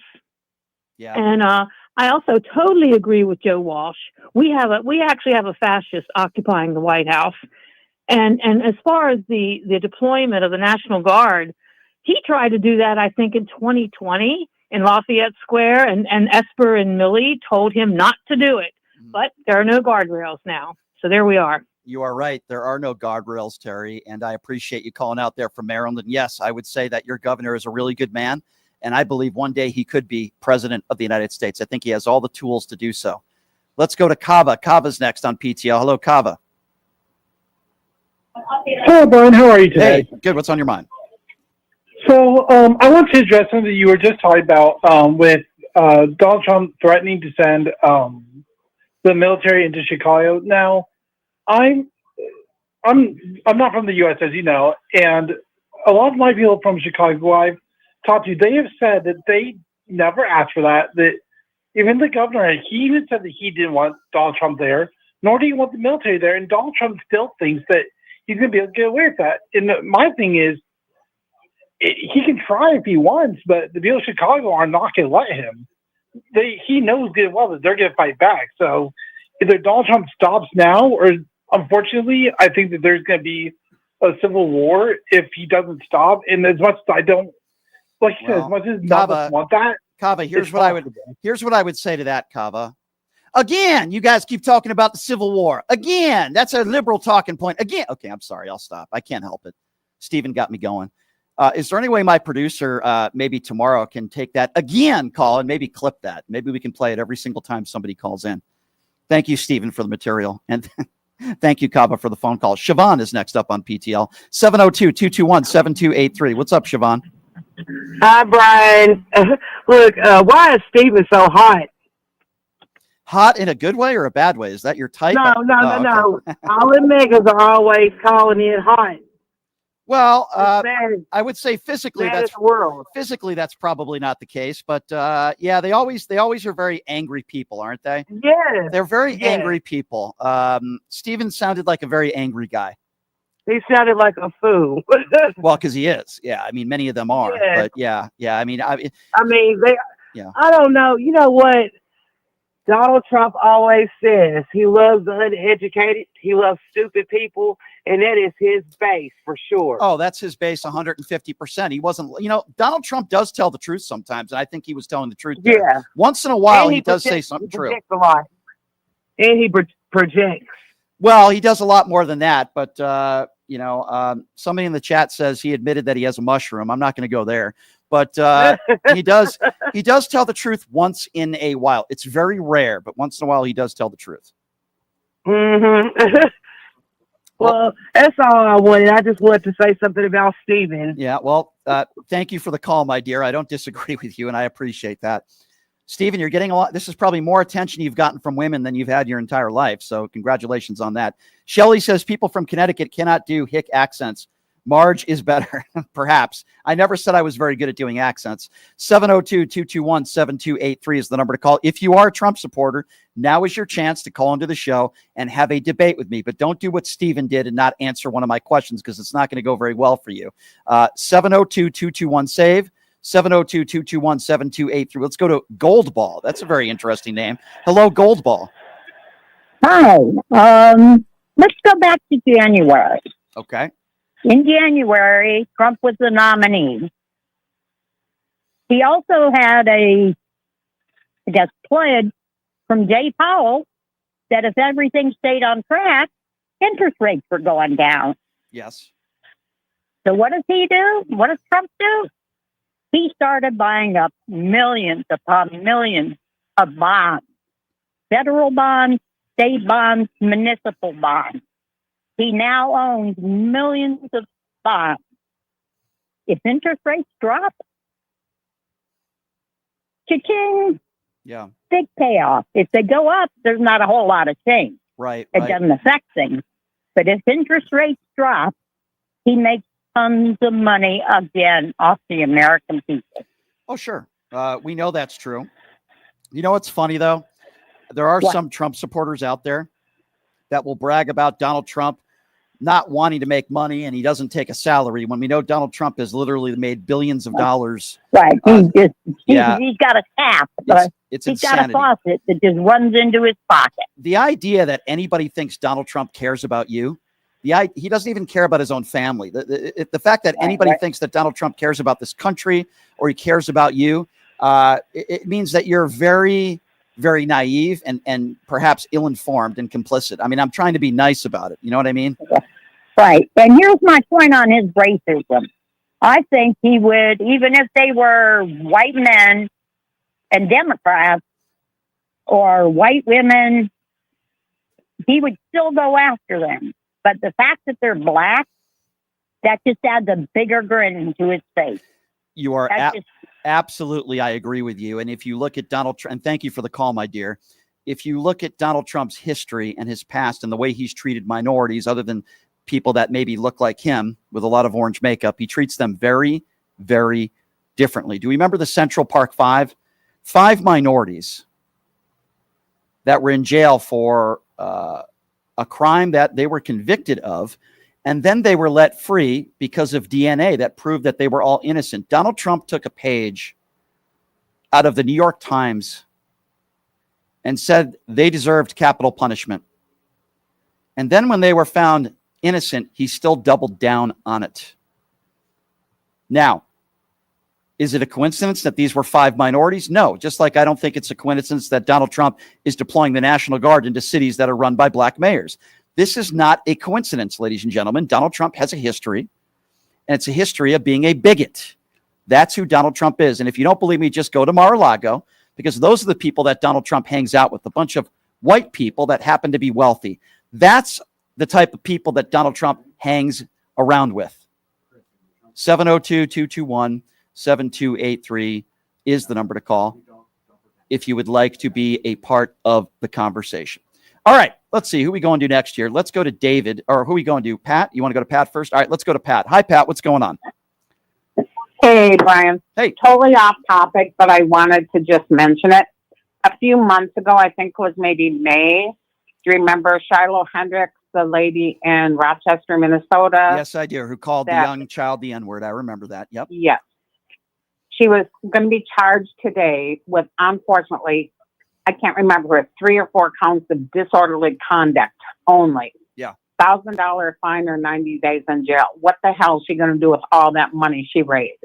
Yeah. And I also totally agree with Joe Walsh. We actually have a fascist occupying the White House. And as far as the deployment of the National Guard, he tried to do that, I think, in 2020 in Lafayette Square, and Esper and Milley told him not to do it. But there are no guardrails now. So there we are. You are right. There are no guardrails, Terry, and I appreciate you calling out there from Maryland. Yes, I would say that your governor is a really good man, and I believe one day he could be president of the United States. I think he has all the tools to do so. Let's go to Kava. Kava's next on PTL. Hello, Kava. Hello, Brian. How are you today? Hey, good. What's on your mind? So I want to address something you were just talking about with Donald Trump threatening to send the military into Chicago. Now, I'm not from the U.S., as you know, and a lot of my people from Chicago who I've talked to, they have said that they never asked for that. That even the governor, he even said that he didn't want Donald Trump there, nor do you want the military there. And Donald Trump still thinks that he's going to be able to get away with that. And my thing is, he can try if he wants, but the people of Chicago are not going to let him. He knows good and well that they're going to fight back. So either Donald Trump stops now, or unfortunately, I think that there's going to be a civil war if he doesn't stop. And as much as I don't, like you said, as much as none of us want that, Kava, here's what I would say to that, Kava. Again, you guys keep talking about the Civil War. Again, that's a liberal talking point. Again, okay, I'm sorry, I'll stop. I can't help it. Stephen got me going. Is there any way my producer maybe tomorrow can take that again call and maybe clip that? Maybe we can play it every single time somebody calls in. Thank you, Stephen, for the material. And thank you, Kava, for the phone call. Siobhan is next up on PTL. 702-221-7283. What's up, Siobhan? Hi, Brian. Look, why is Stephen so hot? Hot in a good way or a bad way? Is that your type? No. Okay. All the niggas are always calling it hot. Well, I would say physically that's probably not the case, but yeah, they always are very angry people, aren't they? Yeah, they're very angry people. Steven sounded like a very angry guy. He sounded like a fool. Well, because he is. Yeah, I mean, many of them are. Yeah. But yeah. I mean, they. Yeah. I don't know. You know what? Donald Trump always says he loves the uneducated. He loves stupid people. And that is his base for sure. Oh, that's his base 150%. He wasn't, Donald Trump does tell the truth sometimes. And I think he was telling the truth there. Yeah. Once in a while, he does say something true. A lot. And he projects. Well, he does a lot more than that. But, somebody in the chat says he admitted that he has a mushroom. I'm not going to go there. But he does tell the truth once in a while. It's very rare, but once in a while, he does tell the truth. Mm-hmm. Well, that's all I wanted. I just wanted to say something about Stephen. Yeah, well, thank you for the call, my dear. I don't disagree with you, and I appreciate that. Stephen, you're getting a lot. This is probably more attention you've gotten from women than you've had your entire life, so congratulations on that. Shelley says people from Connecticut cannot do hick accents. Marge is better, perhaps. I never said I was very good at doing accents. 702-221-7283 is the number to call. If you are a Trump supporter, now is your chance to call into the show and have a debate with me. But don't do what Stephen did and not answer one of my questions, because it's not going to go very well for you. 702-221-SAVE, 702-221-7283. Let's go to Goldball. That's a very interesting name. Hello, Goldball. Hi. Let's go back to January. Okay. In January, Trump was the nominee. He also had pledge from Jay Powell that if everything stayed on track, interest rates were going down. Yes. So what does he do? What does Trump do? He started buying up millions upon millions of bonds, federal bonds, state bonds, municipal bonds. He now owns millions of bonds. If interest rates drop, cha-ching, Yeah. big payoff. If they go up, there's not a whole lot of change. Right. It doesn't affect things. But if interest rates drop, he makes tons of money again off the American people. Oh, sure. We know that's true. You know what's funny, though? There are some Trump supporters out there that will brag about Donald Trump not wanting to make money, and he doesn't take a salary, when we know Donald Trump has literally made billions of dollars. Right. He's got a tap. It's he's insanity. got a faucet that just runs into his pocket. The idea that anybody thinks Donald Trump cares about you, he doesn't even care about his own family. The fact that anybody thinks that Donald Trump cares about this country or he cares about you, it means that you're very, very naive and perhaps ill-informed and complicit. I mean, I'm trying to be nice about it. You know what I mean? Right. And here's my point on his racism. I think he would, even if they were white men and Democrats or white women, he would still go after them. But the fact that they're black, that just adds a bigger grin to his face. You are absolutely, I agree with you. And if you look at Donald Trump, and thank you for the call, my dear. If you look at Donald Trump's history and his past and the way he's treated minorities, other than people that maybe look like him with a lot of orange makeup, he treats them very, very differently. Do you remember the Central Park Five? 5 minorities that were in jail for a crime that they were convicted of, and then they were let free because of DNA that proved that they were all innocent. Donald Trump took a page out of the New York Times and said they deserved capital punishment. And then when they were found innocent, he still doubled down on it. Now, is it a coincidence that these were 5 minorities? No, just like I don't think it's a coincidence that Donald Trump is deploying the National Guard into cities that are run by black mayors. This is not a coincidence, ladies and gentlemen. Donald Trump has a history, and it's a history of being a bigot. That's who Donald Trump is. And if you don't believe me, just go to Mar-a-Lago, because those are the people that Donald Trump hangs out with, a bunch of white people that happen to be wealthy. That's the type of people that Donald Trump hangs around with. 702-221-7283 is the number to call if you would like to be a part of the conversation. All right, let's see who we going to next here. Let's go to David, or who we going to? Pat? You want to go to Pat first? All right, let's go to Pat. Hi, Pat. What's going on? Hey, Brian. Hey. Totally off topic, but I wanted to just mention it. A few months ago, I think it was maybe May. Do you remember Shiloh Hendricks, the lady in Rochester, Minnesota? Yes, I do. Who called the young child the N-word. I remember that. Yep. Yes. She was going to be charged today with, unfortunately, I can't remember it, 3 or 4 counts of disorderly conduct only. Yeah. $1,000 fine or 90 days in jail. What the hell is she going to do with all that money she raised?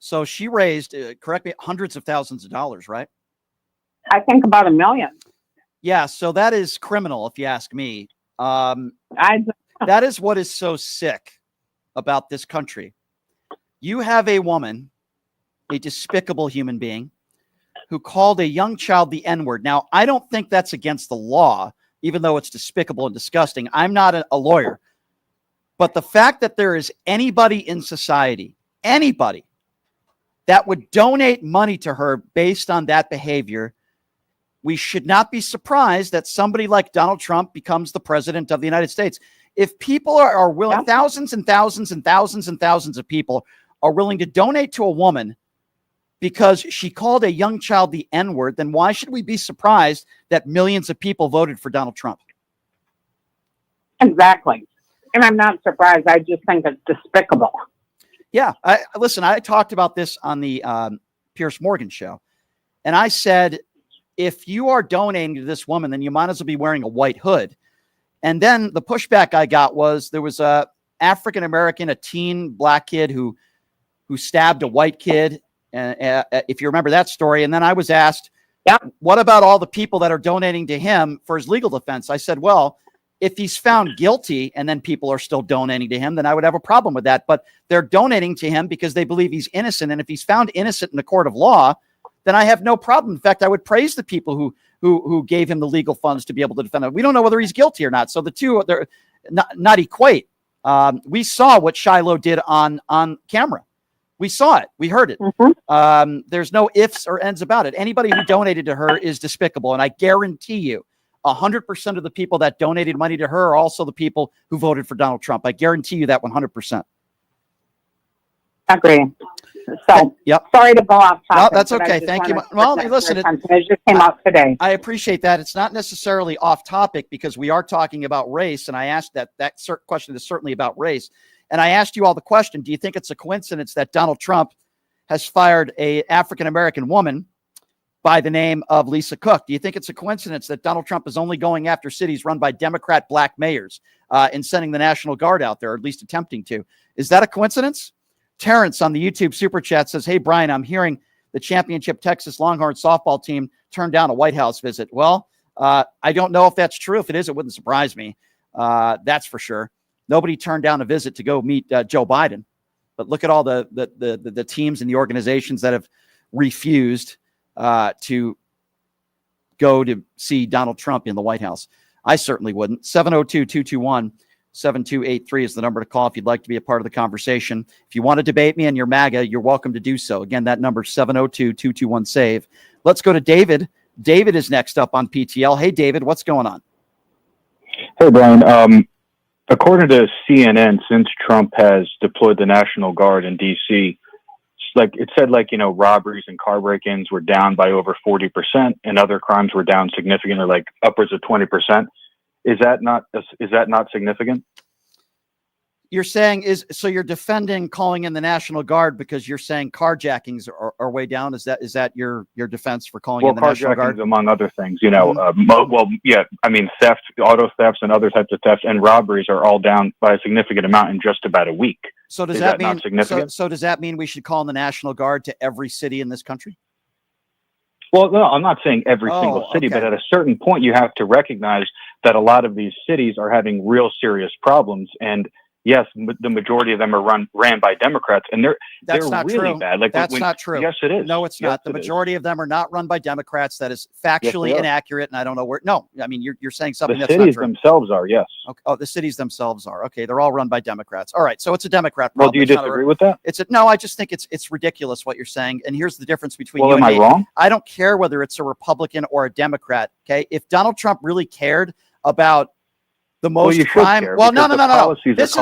So she raised, correct me, hundreds of thousands of dollars, right? I think about $1 million. Yeah, so that is criminal, if you ask me. That is what is so sick about this country. You have a woman, a despicable human being, who called a young child the N-word. Now, I don't think that's against the law, even though it's despicable and disgusting. I'm not a lawyer. But the fact that there is anybody in society, anybody, that would donate money to her based on that behavior, we should not be surprised that somebody like Donald Trump becomes the president of the United States. If people are willing, thousands and thousands and thousands and thousands of people are willing to donate to a woman because she called a young child the N-word, then why should we be surprised that millions of people voted for Donald Trump? Exactly. And I'm not surprised. I just think it's despicable. Yeah. Listen, I talked about this on the Piers Morgan show. And I said, if you are donating to this woman, then you might as well be wearing a white hood. And then the pushback I got was there was a African-American, a teen black kid who stabbed a white kid. If you remember that story. And then I was asked, what about all the people that are donating to him for his legal defense? I said, well, If he's found guilty and then people are still donating to him, then I would have a problem with that. But they're donating to him because they believe he's innocent. And if he's found innocent in the court of law, then I have no problem. In fact, I would praise the people who gave him the legal funds to be able to defend him. We don't know whether he's guilty or not. So the two, they're not equate. We saw what Shiloh did on camera. We saw it. We heard it. There's no ifs or ends about it. Anybody who donated to her is despicable. And I guarantee you, 100% of the people that donated money to her are also the people who voted for Donald Trump. I guarantee you that 100%. Agree. So, yep. Sorry to go off topic. No, that's okay. Thank you. Well, listen, it just came out today. I appreciate that. It's not necessarily off topic because we are talking about race, and I asked that question is certainly about race. And I asked you all the question: do you think it's a coincidence that Donald Trump has fired a African-American woman by the name of Lisa Cook? Do you think it's a coincidence that Donald Trump is only going after cities run by Democrat black mayors and sending the National Guard out there, or at least attempting to? Is that a coincidence? Terrence on the YouTube super chat says, "Hey, Brian, I'm hearing the championship Texas Longhorns softball team turned down a White House visit." Well, I don't know if that's true. If it is, it wouldn't surprise me. That's for sure. Nobody turned down a visit to go meet Joe Biden. But look at all the teams and the organizations that have refused to go to see Donald Trump in the White House. I certainly wouldn't. 702-221-7283 is the number to call if you'd like to be a part of the conversation. If you want to debate me and you're MAGA, you're welcome to do so. Again, that number is 702-221-SAVE. Let's go to David. David is next up on PTL. Hey, David, what's going on? Hey, Brian. According to CNN, since Trump has deployed the National Guard in D.C., robberies and car break-ins were down by over 40%, and other crimes were down significantly, like upwards of 20%. Is that not significant? You're saying so you're defending calling in the National Guard because you're saying carjackings are way down. Is that your defense for calling in the National Guard? Among other things, theft, auto thefts, and other types of thefts and robberies are all down by a significant amount in just about a week. So does that mean not significant? So does that mean we should call in the National Guard to every city in this country? Well, no, I'm not saying every single city, but at a certain point, you have to recognize that a lot of these cities are having real serious problems. And yes, the majority of them are ran by Democrats, and they're not really true. bad. That's not true. Yes, it is. No, it's not. The majority of them are not run by Democrats. That is factually inaccurate, and I don't know where. No, I mean you're saying something that's not true. The cities themselves are, yes. Okay. Oh, the cities themselves are. Okay, they're all run by Democrats. All right, so it's a Democrat problem. Well, do you disagree with that? No, I just think it's ridiculous what you're saying. And here's the difference between you and me. Am I wrong? I don't care whether it's a Republican or a Democrat. Okay, if Donald Trump really cared about the most crime. Well, no. This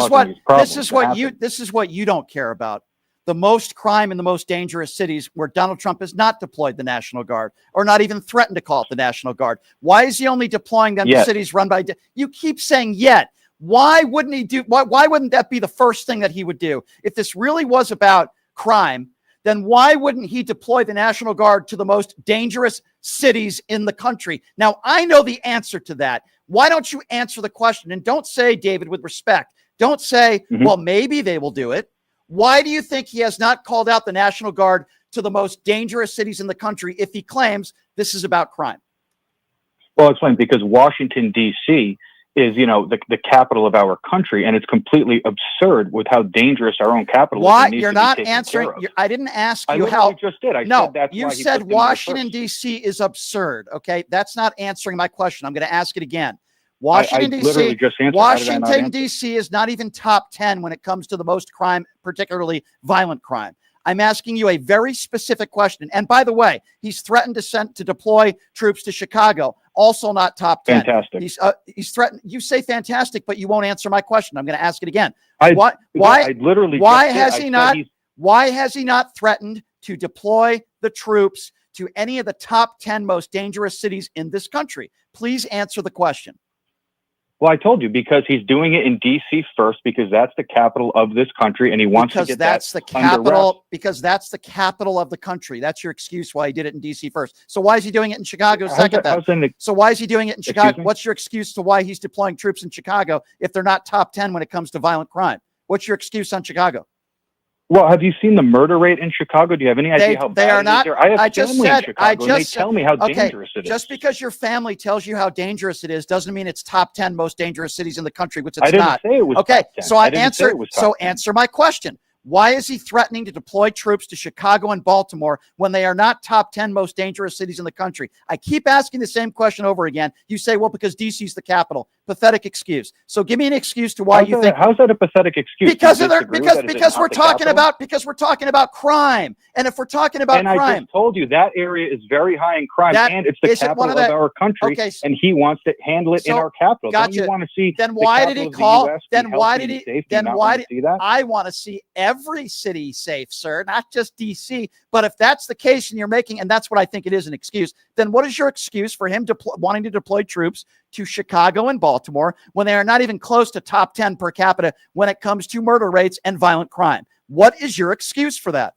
is what you don't care about. The most crime in the most dangerous cities where Donald Trump has not deployed the National Guard or not even threatened to call it the National Guard. Why is he only deploying them to cities run by? You keep saying yet. Why wouldn't he do? Why wouldn't that be the first thing that he would do? If this really was about crime, then why wouldn't he deploy the National Guard to the most dangerous cities in the country? Now, I know the answer to that. Why don't you answer the question? And don't say, David, with respect, don't say, well, maybe they will do it. Why do you think he has not called out the National Guard to the most dangerous cities in the country if he claims this is about crime? Well, I'll explain. Because Washington, D.C. is, the capital of our country, and it's completely absurd with how dangerous our own capital is. Why? You're not answering. I didn't ask you how. I just did. You said Washington, D.C. is absurd. Okay, that's not answering my question. I'm going to ask it again. Washington, D.C. is not even top 10 when it comes to the most crime, particularly violent crime. I'm asking you a very specific question. And by the way, he's threatened to deploy troops to Chicago. Also not top 10. Fantastic. He's threatened. You say fantastic, but you won't answer my question. I'm going to ask it again. Why has he not threatened to deploy the troops to any of the top 10 most dangerous cities in this country? Please answer the question. Well, I told you, because he's doing it in D.C. first, because that's the capital of this country, and he wants to get that's the capital. Because that's the capital of the country. That's your excuse why he did it in D.C. first. So why is he doing it in Chicago second? So why is he doing it in Chicago? What's your excuse to why he's deploying troops in Chicago if they're not top 10 when it comes to violent crime? What's your excuse on Chicago? Well, have you seen the murder rate in Chicago? Do you have any idea how They bad are it is not. there? I have I just family in said. Chicago, I and they just tell me how okay, dangerous it is. just because your family tells you how dangerous it is doesn't mean it's top 10 most dangerous cities in the country, which it's I didn't not. say it was Okay, top 10. so I didn't say it was top 10. answer my question. Why is he threatening to deploy troops to Chicago and Baltimore when they are not top 10 most dangerous cities in the country? I keep asking the same question over again. You say, well, because DC is the capital. Pathetic excuse. So give me an excuse to why you think. How's that a pathetic excuse? Because Do you of disagree with that? Is it because not we're the talking capital? we're talking about crime. And if we're talking about and I crime, just told you that area is very high in crime, That- and it's the is it one capital of of our country, Okay, and he wants to handle it in so- our capital. Don't gotcha. you want to see then the why did he capital of the call? US be Then why healthy did and he? safe? Do you Then not why want did to see that? I want to see every city safe, sir, not just DC. But if that's the case, and you're making, and that's what I think it is, an excuse, then what is your excuse for him wanting to deploy troops to Chicago and Baltimore when they are not even close to top 10 per capita when it comes to murder rates and violent crime? What is your excuse for that?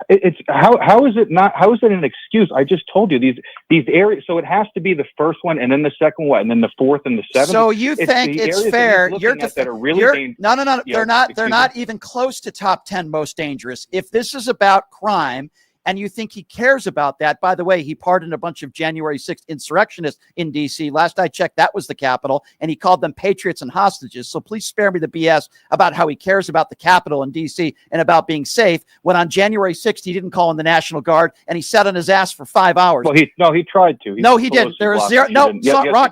It's how is it not? How is it an excuse? I just told you these areas. So it has to be the first one, and then the second one, and then the fourth, and the seventh. So you think the it's areas that fair? he's You're looking at that are really no. Yeah, They're not. They're excuse not me. even close to top 10 most dangerous. If this is about crime, and you think he cares about that, by the way, he pardoned a bunch of January 6th insurrectionists in D.C. Last I checked, that was the Capitol, and he called them patriots and hostages. So please spare me the BS about how he cares about the Capitol in D.C. and about being safe, when on January 6th, he didn't call in the National Guard, and he sat on his ass for 5 hours. Well, he tried to. No, he didn't. There is zero. No, wrong.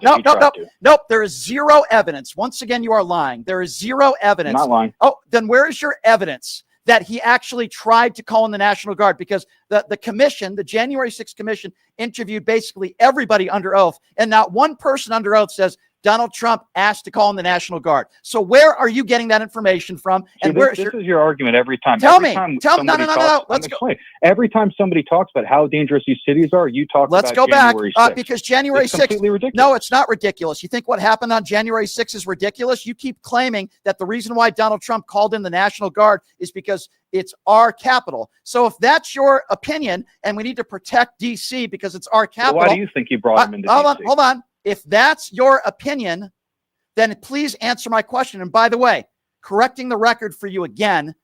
Nope. There is zero evidence. Once again, you are lying. There is zero evidence. I'm not lying. Oh, then where is your evidence that he actually tried to call in the National Guard? Because the commission, the January 6th commission, interviewed basically everybody under oath, and not one person under oath says Donald Trump asked to call in the National Guard. So where are you getting that information from? And this is your argument every time. Tell Every me. time Tell me. No. somebody talks- Let's I'm go. explaining. Every time somebody talks about how dangerous these cities are, you talk Let's about go back January 6th. because January It's 6th. completely ridiculous. No, it's not ridiculous. You think what happened on January 6th is ridiculous? You keep claiming that the reason why Donald Trump called in the National Guard is because it's our capital. So if that's your opinion, and we need to protect D.C. because it's our capital. Why do you think he brought him into DC? Hold on. If that's your opinion, then please answer my question. And by the way, correcting the record for you again,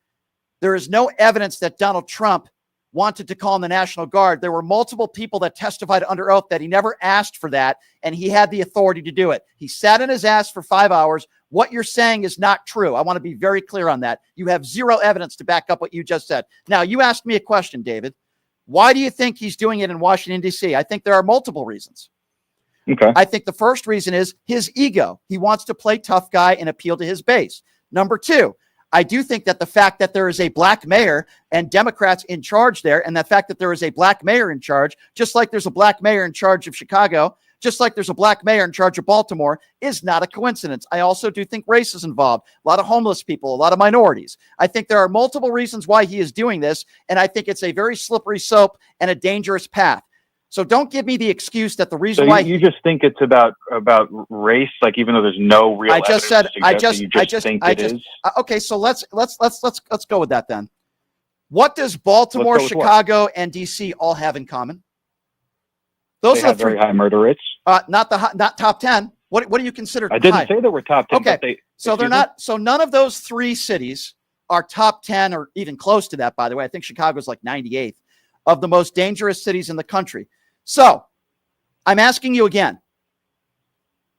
there is no evidence that Donald Trump wanted to call in the National Guard. There were multiple people that testified under oath that he never asked for that, and he had the authority to do it. He sat in his ass for 5 hours. What you're saying is not true. I want to be very clear on that. You have zero evidence to back up what you just said. Now, you asked me a question, David. Why do you think he's doing it in Washington, D.C.? I think there are multiple reasons. Okay. I think the first reason is his ego. He wants to play tough guy and appeal to his base. Number two, I do think that the fact that there is a black mayor and Democrats in charge there, and the fact that there is a black mayor in charge, just like there's a black mayor in charge of Chicago, just like there's a black mayor in charge of Baltimore, is not a coincidence. I also do think race is involved. A lot of homeless people, a lot of minorities. I think there are multiple reasons why he is doing this, and I think it's a very slippery slope and a dangerous path. So don't give me the excuse that the reason why you just think it's about race, like even though there's no real. I just said is. Okay, so let's go with that then. What does Baltimore, Let's go with Chicago, and DC all have in common? Those They are have the three. very high murder rates. Not top 10. What do you consider? I didn't high? say they were top 10. Okay, But so they're not. So none of those three cities are top 10 or even close to that. By the way, I think Chicago's like 98th of the most dangerous cities in the country. So I'm asking you again,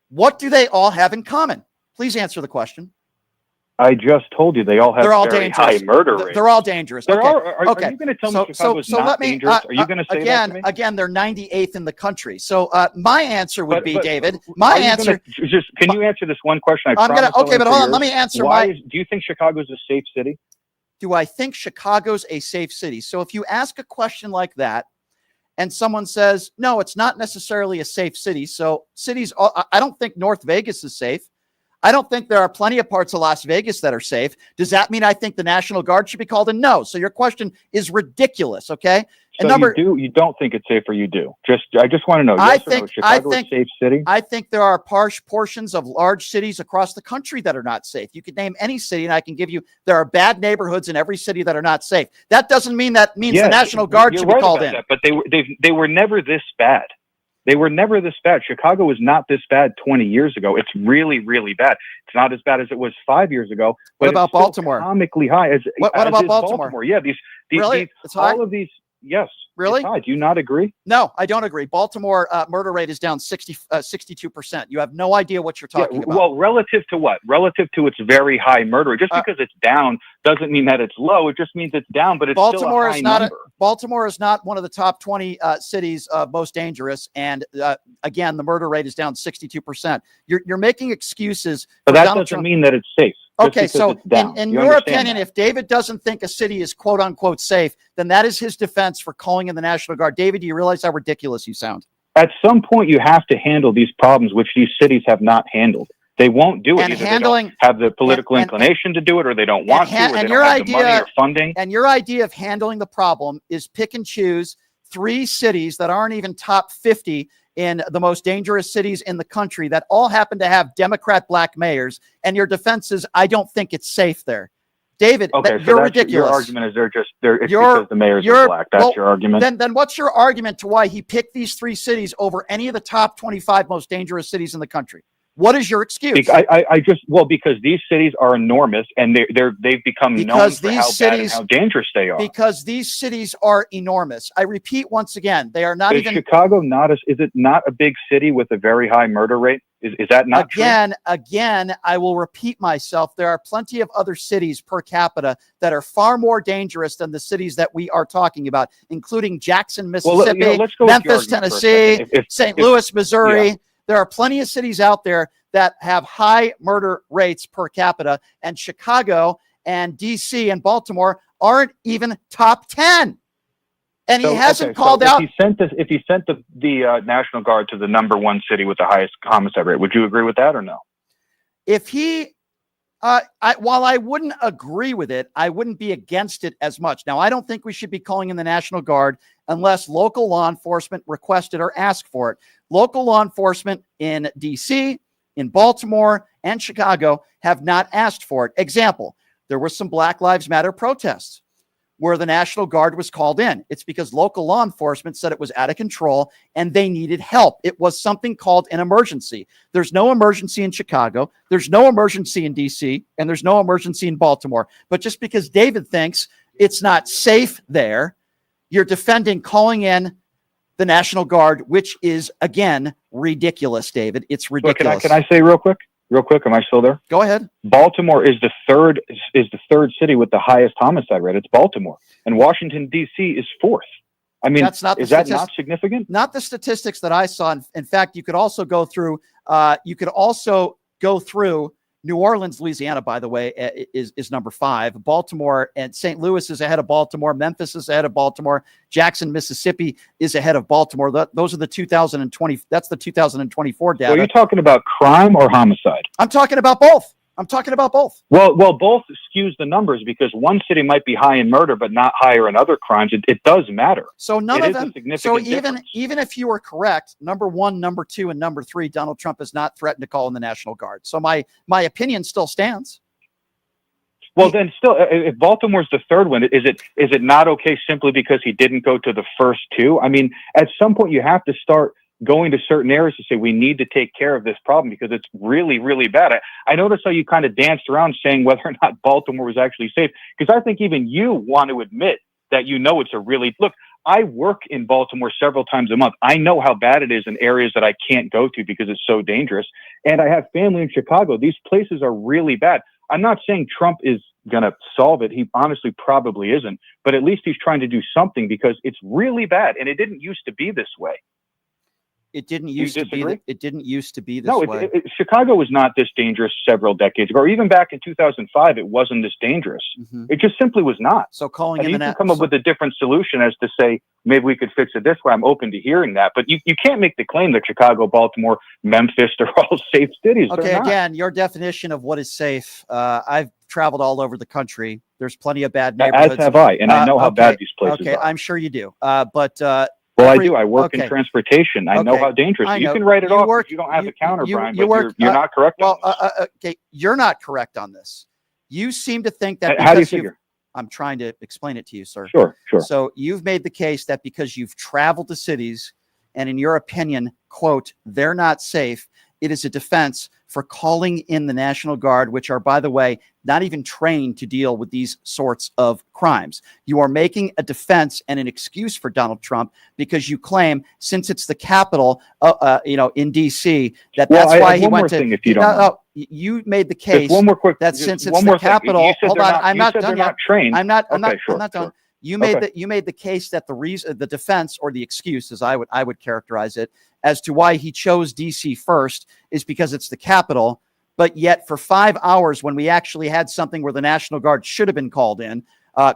what do they all have in common? Please answer the question. I just told you they all have They're all very dangerous. high murder rates. They're all dangerous. Are Okay. you going to tell me Chicago's not let me, dangerous? Are you going to say that to me? Again, they're 98th in the country. So my answer would be, David. Are My you answer. can you answer this one question? I'm gonna. Okay, but hold on. Let me answer. Do you think Chicago's a safe city? Do I think Chicago's a safe city? So if you ask a question like that, and someone says, no, it's not necessarily a safe city. So cities, I don't think North Vegas is safe. I don't think there are plenty of parts of Las Vegas that are safe. Does that mean I think the National Guard should be called in? No. So your question is ridiculous. Okay. So you don't think it's safe, or you do? I just want to know. I Yes or no, think Chicago a safe city. I think there are portions of large cities across the country that are not safe. You could name any city, and I can give you. There are bad neighborhoods in every city that are not safe. That doesn't mean the National Guard should be called in. But they were never this bad. They were never this bad. Chicago was not this bad 20 years ago. It's really, really bad. It's not as bad as it was 5 years ago. But What about it's still Baltimore? comically high. What as about is Baltimore? Yeah, these Really? It's high? all of these. Yes. Really? It's high. Do you not agree? No, I don't agree. Baltimore murder rate is down 62%. You have no idea what you're talking about. Well, relative to what? Relative to its very high murder rate. Just because it's down doesn't mean that it's low. It just means it's down, but it's Baltimore still a high is not number. Baltimore is not one of the top 20 cities most dangerous. And again, the murder rate is down 62%. You're making excuses. But for that Donald doesn't Trump. mean that it's safe. just Okay, because so it's down. in You your understand opinion, that. if David doesn't think a city is quote unquote safe, then that is his defense for calling in the National Guard. David, do you realize how ridiculous you sound? At some point, you have to handle these problems, which these cities have not handled. They won't do it. And Either handling- they don't have the political inclination to do it, or they don't want to, or they and don't your have the money idea or funding. and your idea of handling the problem is pick and choose 3 cities that aren't even top 50 in the most dangerous cities in the country that all happen to have Democrat black mayors. And your defense is, I don't think it's safe there. David, Okay, so you're that's ridiculous. your argument is it's You're- because the mayors you're- are black. That's well, your argument. Then what's your argument to why he picked these 3 cities over any of the top 25 most dangerous cities in the country? What is your excuse? Because these cities are enormous and they've become known Because for these how bad and cities- how dangerous they are. Because these cities are enormous. I repeat once again, they are not Is even Chicago is it not a big city with a very high murder rate? Is that not true? Again, I will repeat myself. There are plenty of other cities per capita that are far more dangerous than the cities that we are talking about, including Jackson, Mississippi, let's go with your Memphis, argument for a Tennessee, second. St. Louis, Missouri. Yeah. There are plenty of cities out there that have high murder rates per capita, and Chicago and DC and Baltimore aren't even top 10. And he hasn't called out. If he sent the National Guard to the #1 city with the highest homicide rate, would you agree with that or no? If he, while I wouldn't agree with it, I wouldn't be against it as much. Now, I don't think we should be calling in the National Guard unless local law enforcement requested or asked for it. Local law enforcement in DC, in Baltimore, and Chicago have not asked for it. Example, there were some Black Lives Matter protests where the National Guard was called in. It's because local law enforcement said it was out of control and they needed help. It was something called an emergency. There's no emergency in Chicago. There's no emergency in DC, and there's no emergency in Baltimore. But just because David thinks it's not safe there, you're defending calling in the National Guard, which is, again, ridiculous, David. It's ridiculous. Can I say real quick? Am I still there? Go ahead. Baltimore is the third city with the highest homicide rate. It's Baltimore, and Washington D.C. is 4th. I mean, is that not significant? Not the statistics that I saw. In fact, you could also go through. New Orleans, Louisiana, by the way, is number 5. Baltimore and St. Louis is ahead of Baltimore. Memphis is ahead of Baltimore. Jackson, Mississippi is ahead of Baltimore. Those are the 2020. That's the 2024 data. So are you talking about crime or homicide? I'm talking about both. Well, both skews the numbers because one city might be high in murder, but not higher in other crimes. It does matter. So none It of is a them. significant So difference. even if you were correct, #1, #2, and #3, Donald Trump has not threatened to call in the National Guard. So my opinion still stands. Well, then still, if Baltimore's the third one, is it not okay simply because he didn't go to the first 2? I mean, at some point you have to start going to certain areas to say we need to take care of this problem because it's really, really bad. I noticed how you kind of danced around saying whether or not Baltimore was actually safe, because I think even you want to admit that it's a really look. I work in Baltimore several times a month. I know how bad it is in areas that I can't go to because it's so dangerous. And I have family in Chicago. These places are really bad. I'm not saying Trump is going to solve it. He honestly probably isn't, but at least he's trying to do something because it's really bad. And it didn't used to be this way. It didn't used to be. It didn't used to be this No, way. Chicago was not this dangerous several decades ago, or even back in 2005, it wasn't this dangerous. It just simply was not. So calling And in you the can come up with a different solution as to say maybe we could fix it this way. I'm open to hearing that, but you can't make the claim that Chicago, Baltimore, Memphis, they're all safe cities. They're Okay, not. again, your definition of what is safe. I've traveled all over the country. There's plenty of bad As neighborhoods. have I, and I know how bad these places Okay, are. I'm sure you do. Well, I do. I work in transportation. I know Okay. how dangerous. I You know. can write it You off. work- If you don't have the counter, Brian, you but work- you're not correct. Well, okay, you're not correct on this. You seem to think that How do you because you've- figure? I'm trying to explain it to you, sir. Sure. So you've made the case that because you've traveled to cities and in your opinion, quote, they're not safe, it is a defense for calling in the National Guard, which are, by the way, not even trained to deal with these sorts of crimes. You are making a defense and an excuse for Donald Trump because you claim, since it's the Capitol, in D.C., that's why he went to. If you don't know. You made the case that since it's the Capitol. Hold on, I'm not done yet. I'm not done. You made the case that the defense, or the excuse, as I would characterize it, as to why he chose DC first is because it's the Capitol. But yet for 5 hours, when we actually had something where the National Guard should have been called in,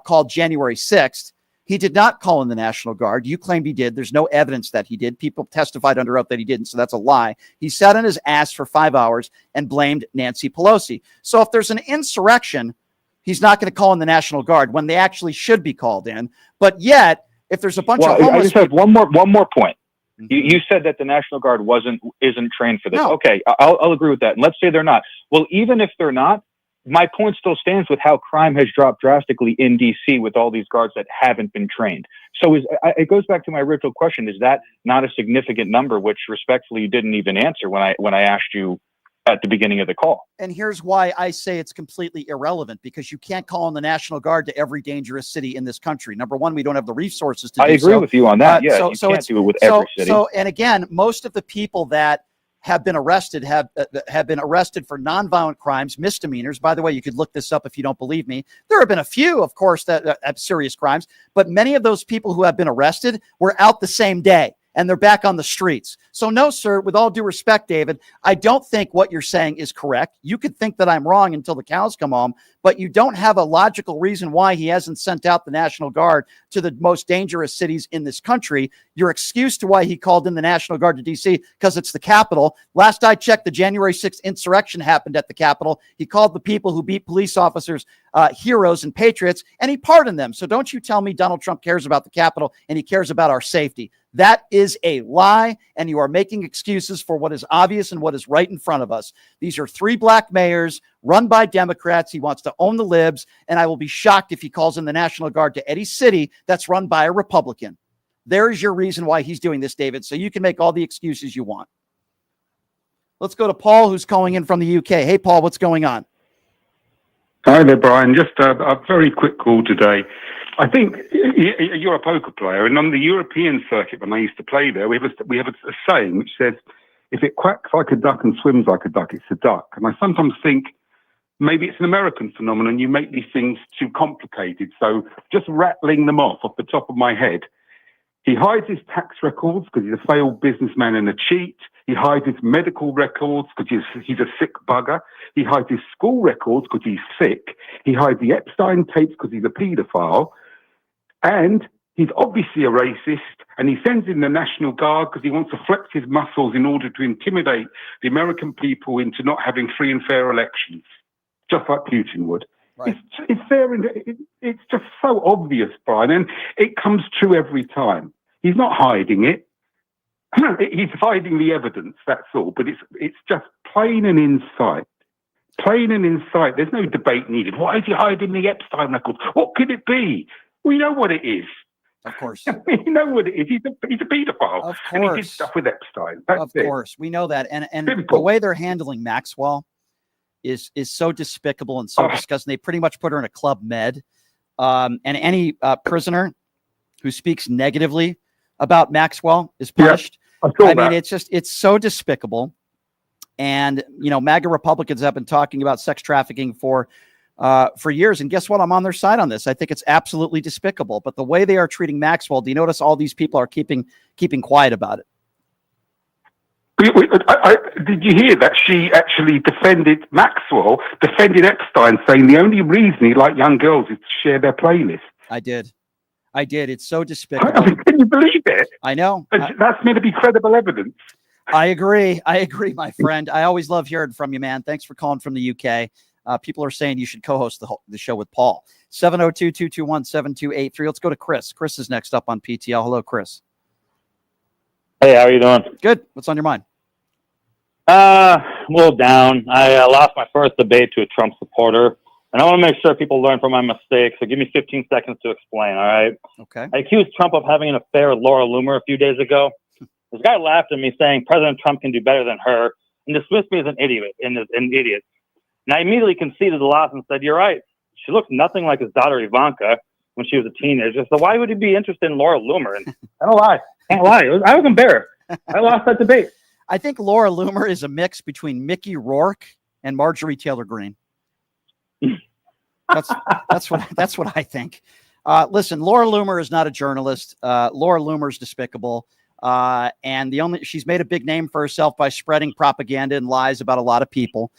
called January 6th, he did not call in the National Guard. You claimed he did. There's no evidence that he did. People testified under oath that he didn't, so that's a lie. He sat on his ass for 5 hours and blamed Nancy Pelosi. So if there's an insurrection, he's not going to call in the National Guard when they actually should be called in. But yet, if there's a bunch of homeless I just have one more point. You said that the National Guard isn't trained for this. No. Okay, I'll agree with that. And let's say they're not. Well, even if they're not, my point still stands with how crime has dropped drastically in DC with all these guards that haven't been trained. So it goes back to my original question: is that not a significant number? Which, respectfully, you didn't even answer when I asked you at the beginning of the call. And here's why I say it's completely irrelevant, because you can't call in the National Guard to every dangerous city in this country. Number one, we don't have the resources to do so. I agree with you on that. You can't do it with every city. And again, most of the people that have been arrested have been arrested for nonviolent crimes, misdemeanors. By the way, you could look this up if you don't believe me. There have been a few, of course, that have serious crimes, but many of those people who have been arrested were out the same day, and they're back on the streets. So no, sir, with all due respect, David, I don't think what you're saying is correct. You could think that I'm wrong until the cows come home, but you don't have a logical reason why he hasn't sent out the National Guard to the most dangerous cities in this country. Your excuse to why he called in the National Guard to D.C., because it's the Capitol. Last I checked, the January 6th insurrection happened at the Capitol. He called the people who beat police officers heroes and patriots, and he pardoned them. So don't you tell me Donald Trump cares about the Capitol and he cares about our safety. That is a lie, and you are making excuses for what is obvious and what is right in front of us. These are 3 black mayors run by Democrats. He wants to own the libs, and I will be shocked if he calls in the National Guard to any city that's run by a Republican. There is your reason why he's doing this, David, so you can make all the excuses you want. Let's go to Paul, who's calling in from the UK. Hey, Paul, what's going on? Hi there, Brian. Just a very quick call today. I think you're a poker player, and on the European circuit, when I used to play there, we have a saying which says, if it quacks like a duck and swims like a duck, it's a duck. And I sometimes think maybe it's an American phenomenon. You make these things too complicated. So just rattling them off the top of my head. He hides his tax records because he's a failed businessman and a cheat. He hides his medical records because he's a sick bugger. He hides his school records because he's sick. He hides the Epstein tapes because he's a paedophile. And he's obviously a racist, and he sends in the National Guard because he wants to flex his muscles in order to intimidate the American people into not having free and fair elections, just like Putin would. Right. It's fair, and it's just so obvious, Brian, and it comes true every time. He's not hiding it. He's hiding the evidence, that's all, but it's just plain and in sight. Plain and in sight. There's no debate needed. Why is he hiding the Epstein records? What could it be? We know what it is. Of course. We know what it is. He's a paedophile. Of course. And he did stuff with Epstein. That's of course. We know that. And the way they're handling Maxwell is so despicable and so disgusting. They pretty much put her in a Club Med. And any prisoner who speaks negatively about Maxwell is punished. I mean, it's so despicable. And, MAGA Republicans have been talking about sex trafficking for years. And guess what? I'm on their side on this. I think it's absolutely despicable. But the way they are treating Maxwell, do you notice all these people are keeping quiet about it? Did you hear that she actually defended Epstein, saying the only reason he liked young girls is to share their playlist? I did. It's so despicable. Can you believe it? I know. That's meant to be credible evidence. I agree, my friend. I always love hearing from you, man. Thanks for calling from the UK. People are saying you should co-host the show with Paul. 702-221-7283. Let's go to Chris. Chris is next up on PTL. Hello, Chris. Hey, how are you doing? Good. What's on your mind? A little down. I lost my first debate to a Trump supporter, and I want to make sure people learn from my mistakes. So give me 15 seconds to explain, all right? Okay. I accused Trump of having an affair with Laura Loomer a few days ago. This guy laughed at me saying President Trump can do better than her and dismissed me as an idiot. And I immediately conceded the loss and said, "You're right. She looks nothing like his daughter Ivanka when she was a teenager. So why would he be interested in Laura Loomer?" And I don't lie. I was embarrassed. I lost that debate. I think Laura Loomer is a mix between Mickey Rourke and Marjorie Taylor Greene. That's what I think. Listen, Laura Loomer is not a journalist. Laura Loomer is despicable. And she's made a big name for herself by spreading propaganda and lies about a lot of people.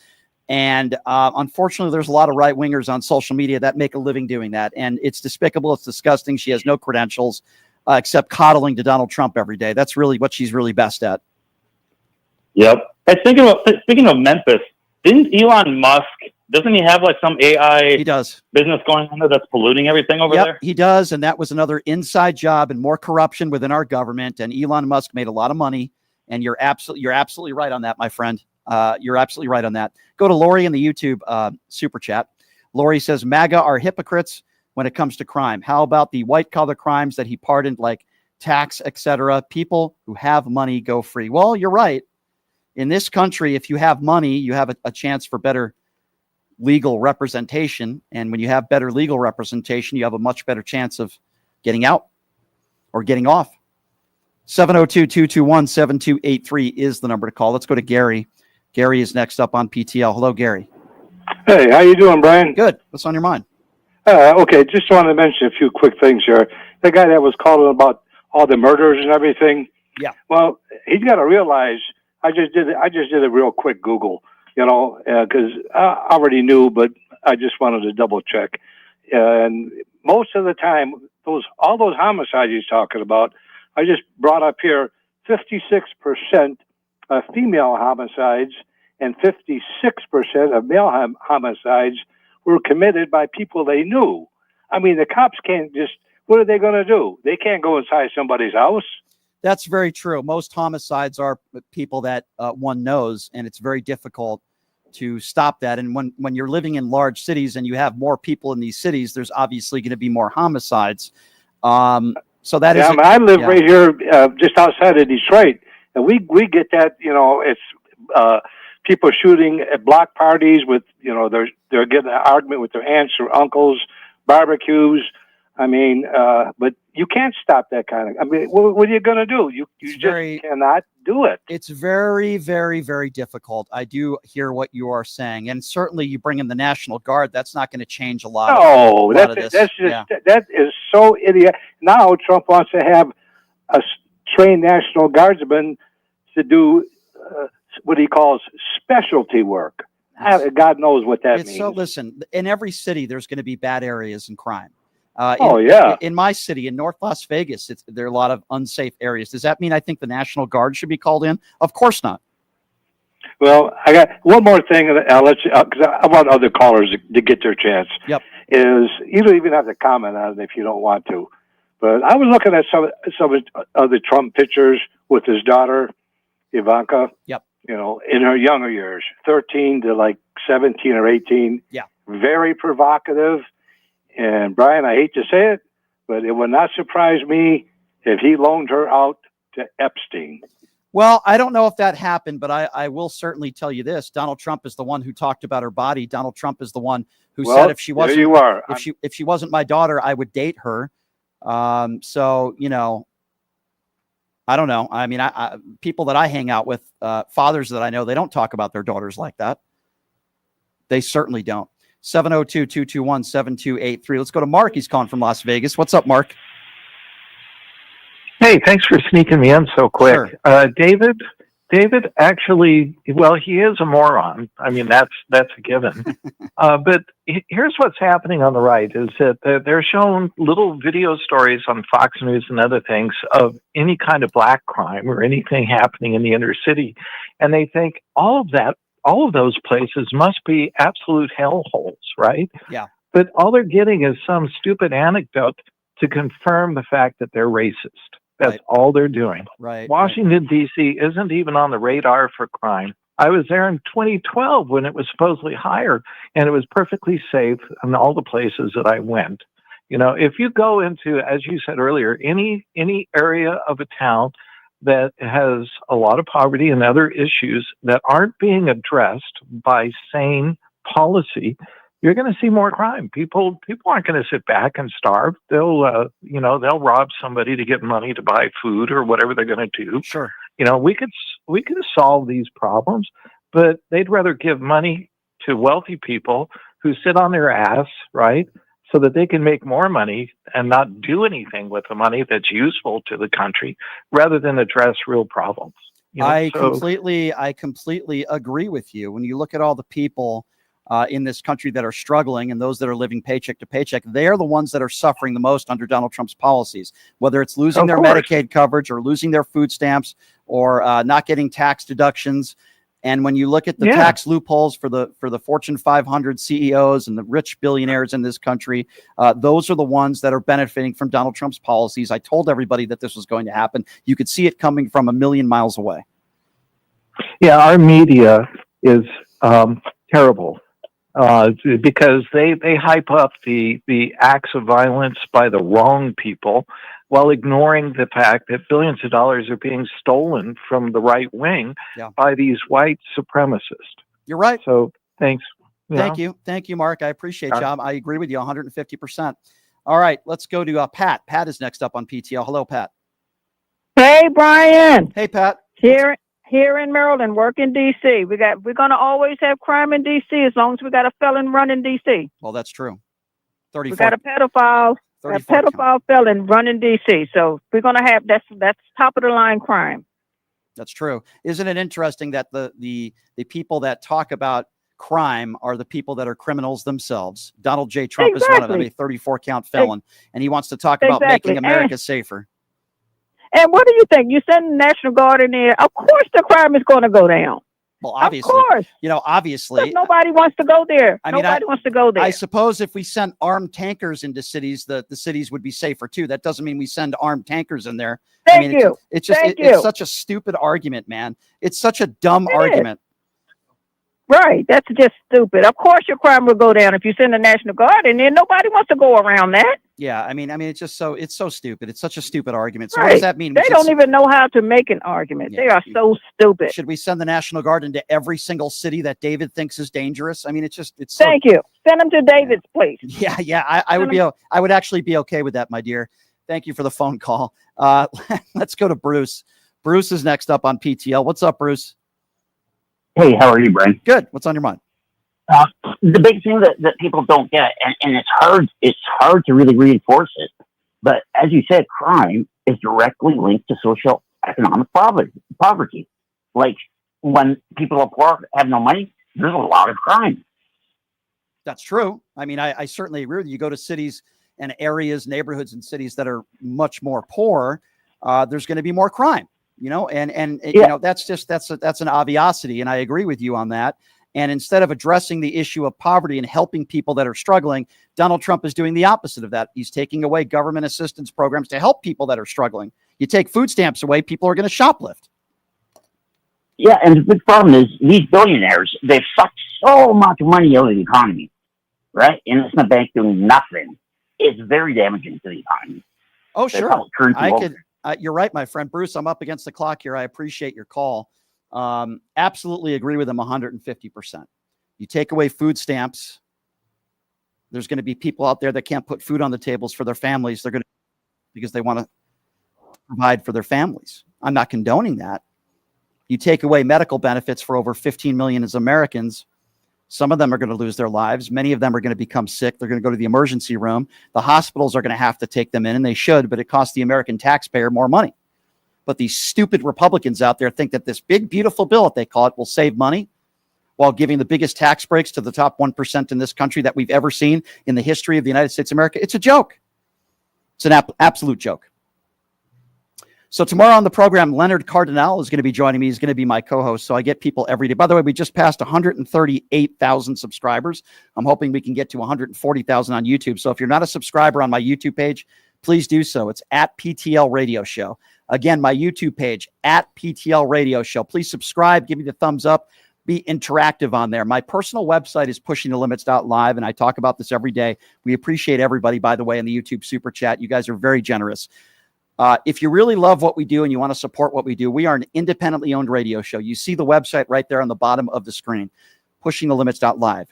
And unfortunately, there's a lot of right wingers on social media that make a living doing that. And it's despicable. It's disgusting. She has no credentials except coddling to Donald Trump every day. That's really what she's really best at. Yep. Hey, speaking of Memphis, doesn't he have like some AI business going on there that's polluting everything over there? He does. And that was another inside job and more corruption within our government. And Elon Musk made a lot of money. And you're absolutely right on that, my friend. You're absolutely right on that. Go to Lori in the YouTube super chat. Lori says, MAGA are hypocrites when it comes to crime. How about the white collar crimes that he pardoned, like tax, etc.? People who have money go free. Well, you're right. In this country, if you have money, you have a chance for better legal representation. And when you have better legal representation, you have a much better chance of getting out or getting off. 702-221-7283 is the number to call. Let's go to Gary. Gary is next up on PTL. Hello, Gary. Hey, how you doing, Brian? Good. What's on your mind? Okay, just wanted to mention a few quick things here. The guy that was calling about all the murders and everything. Yeah. Well, he's got to realize. I just did a real quick Google, because I already knew, but I just wanted to double check. And most of the time, all those homicides he's talking about, I just brought up here 56% of female homicides and 56% of male homicides were committed by people they knew. I mean, the cops can't what are they going to do? They can't go inside somebody's house. That's very true. Most homicides are people that one knows, and it's very difficult to stop that. And when you're living in large cities and you have more people in these cities, there's obviously going to be more homicides. So that is. I live right here, just outside of Detroit, and we get that. It's people shooting at block parties with. They're getting an argument with their aunts or uncles, barbecues. I mean, but you can't stop that kind of. I mean, what are you going to do? You just cannot do it. It's very, very, very difficult. I do hear what you are saying, and certainly you bring in the National Guard. That's not going to change a lot. No, that's that is so idiot. Now Trump wants to have a trained National Guardsman to do what he calls specialty work. God knows what that means. So listen, in every city, there's going to be bad areas and crime. In my city, in North Las Vegas, there are a lot of unsafe areas. Does that mean I think the National Guard should be called in? Of course not. Well, I got one more thing, and I'll let you, because I want other callers to get their chance. Yep. Is you don't even have to comment on it if you don't want to. But I was looking at some of the Trump pictures with his daughter, Ivanka. Yep. In her younger years, 13 to like 17 or 18. Yeah. Very provocative. And Brian, I hate to say it, but it would not surprise me if he loaned her out to Epstein. Well, I don't know if that happened, but I will certainly tell you this. Donald Trump is the one who talked about her body. Donald Trump is the one who said if she wasn't, if she wasn't my daughter, I would date her. So, I don't know. I mean, I people that I hang out with, fathers that I know, they don't talk about their daughters like that. They certainly don't. 702-221-7283. Let's go to Mark. He's calling from Las Vegas. What's up, Mark? Hey, thanks for sneaking me in so quick. Sure. David actually, well, he is a moron. I mean, that's a given. But here's what's happening on the right is that they're showing little video stories on Fox News and other things of any kind of black crime or anything happening in the inner city. And they think all of those places must be absolute hellholes, right? Yeah. But all they're getting is some stupid anecdote to confirm the fact that they're racist. That's all they're doing. Right. Washington, D.C. isn't even on the radar for crime. I was there in 2012 when it was supposedly higher, and it was perfectly safe in all the places that I went. If you go into, as you said earlier, any area of a town, that has a lot of poverty and other issues that aren't being addressed by sane policy, you're going to see more crime. People aren't going to sit back and starve. They'll they'll rob somebody to get money to buy food or whatever they're going to do. Sure. We could solve these problems, but they'd rather give money to wealthy people who sit on their ass, right? So that they can make more money and not do anything with the money that's useful to the country, rather than address real problems. I completely agree with you. When you look at all the people in this country that are struggling and those that are living paycheck to paycheck, they're the ones that are suffering the most under Donald Trump's policies, whether it's losing their Medicaid coverage or losing their food stamps or not getting tax deductions. And when you look at the tax loopholes for the Fortune 500 CEOs and the rich billionaires in this country, those are the ones that are benefiting from Donald Trump's policies. I told everybody that this was going to happen. You could see it coming from a million miles away. Yeah, our media is terrible because they hype up the acts of violence by the wrong people while ignoring the fact that billions of dollars are being stolen from the right wing by these white supremacists. You're right. So thanks. Thank you, Mark. I appreciate you. I agree with you 150%. All right, let's go to Pat. Pat is next up on PTL. Hello, Pat. Hey, Brian. Hey, Pat. Here in Maryland, work in D.C. We're going to always have crime in D.C. as long as we got a felon running D.C. Well, that's true. 34. We got a pedophile felon running D.C. So we're going to have that's top of the line crime. That's true. Isn't it interesting that the people that talk about crime are the people that are criminals themselves? Donald J. Trump is one of them, a 34-count felon, and he wants to talk about making America safer. And what do you think? You send the National Guard in there, of course the crime is going to go down. Well, obviously, of course. Obviously. Nobody wants to go there. Nobody wants to go there. I suppose if we sent armed tankers into cities, the cities would be safer too. That doesn't mean we send armed tankers in there. Thank you. It's just it's such a stupid argument, man. It's such a dumb argument. Right. That's just stupid. Of course your crime will go down if you send the National Guard in there. Nobody wants to go around that. Yeah, I mean, it's just it's so stupid. It's such a stupid argument. So what does that mean? They don't even know how to make an argument. They are so stupid. Should we send the National Guard into every single city that David thinks is dangerous? I mean, it's so, Thank you. Send them to David's place. Yeah. I would actually be okay with that, my dear. Thank you for the phone call. Let's go to Bruce. Bruce is next up on PTL. What's up, Bruce? Hey, how are you, Brian? Good. What's on your mind? The big thing that people don't get, and it's hard to really reinforce it, but as you said, crime is directly linked to social economic poverty. Like when people are poor, have no money, there's a lot of crime. That's true. I mean, I certainly agree with you. You go to cities and areas, neighborhoods and cities that are much more poor, there's going to be more crime. That's an obviosity, and I agree with you on that. And instead of addressing the issue of poverty and helping people that are struggling, Donald Trump is doing the opposite of that. He's taking away government assistance programs to help people that are struggling. You take food stamps away, people are going to shoplift. Yeah, and the big problem is these billionaires, they've sucked so much money out of the economy, right? And it's the bank doing nothing. It's very damaging to the economy. Oh, sure. You're right, my friend. Bruce, I'm up against the clock here. I appreciate your call. Absolutely agree with him 150%. You take away food stamps, there's going to be people out there that can't put food on the tables for their families. They're going to, because they want to provide for their families. I'm not condoning that. You take away medical benefits for over 15 million as Americans. Some of them are going to lose their lives. Many of them are going to become sick. They're going to go to the emergency room. The hospitals are going to have to take them in, and they should, but it costs the American taxpayer more money. But these stupid Republicans out there think that this big, beautiful bill, that they call it, will save money while giving the biggest tax breaks to the top 1% in this country that we've ever seen in the history of the United States of America. It's a joke. It's an absolute joke. So tomorrow on the program, Leonard Cardinal is going to be joining me. He's going to be my co-host. So I get people every day. By the way, we just passed 138,000 subscribers. I'm hoping we can get to 140,000 on YouTube. So if you're not a subscriber on my YouTube page, please do so. It's at PTL Radio Show. Again, my YouTube page, at PTL Radio Show. Please subscribe. Give me the thumbs up. Be interactive on there. My personal website is pushingthelimits.live, and I talk about this every day. We appreciate everybody, by the way, in the YouTube Super Chat. You guys are very generous. If you really love what we do and you want to support what we do, we are an independently owned radio show. You see the website right there on the bottom of the screen, pushingthelimits.live.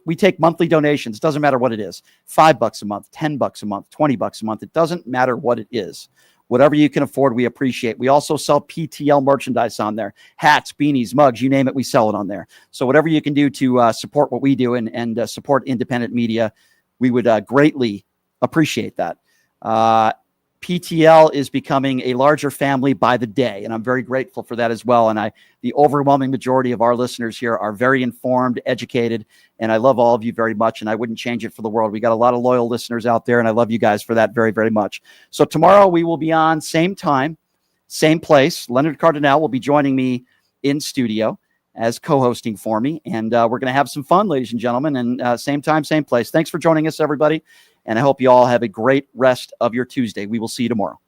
We take monthly donations. Doesn't matter what it is. $5 a month, $10 a month, $20 a month. It doesn't matter what it is. Whatever you can afford, we appreciate. We also sell PTL merchandise on there. Hats, beanies, mugs, you name it, we sell it on there. So whatever you can do to support what we do and support independent media, we would greatly appreciate that. PTL is becoming a larger family by the day, and I'm very grateful for that as well. And the overwhelming majority of our listeners here are very informed, educated, and I love all of you very much, and I wouldn't change it for the world. We got a lot of loyal listeners out there, and I love you guys for that very, very much. So tomorrow we will be on same time, same place. Leonard Cardinale will be joining me in studio as co-hosting for me, and we're going to have some fun, ladies and gentlemen, and same time, same place. Thanks for joining us, everybody. And I hope you all have a great rest of your Tuesday. We will see you tomorrow.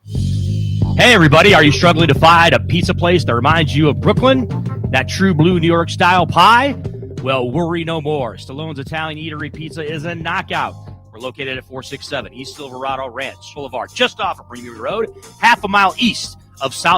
Hey, everybody. Are you struggling to find a pizza place that reminds you of Brooklyn? That true blue New York style pie? Well, worry no more. Stallone's Italian Eatery Pizza is a knockout. We're located at 467 East Silverado Ranch Boulevard, just off of Premier Road, half a mile east of South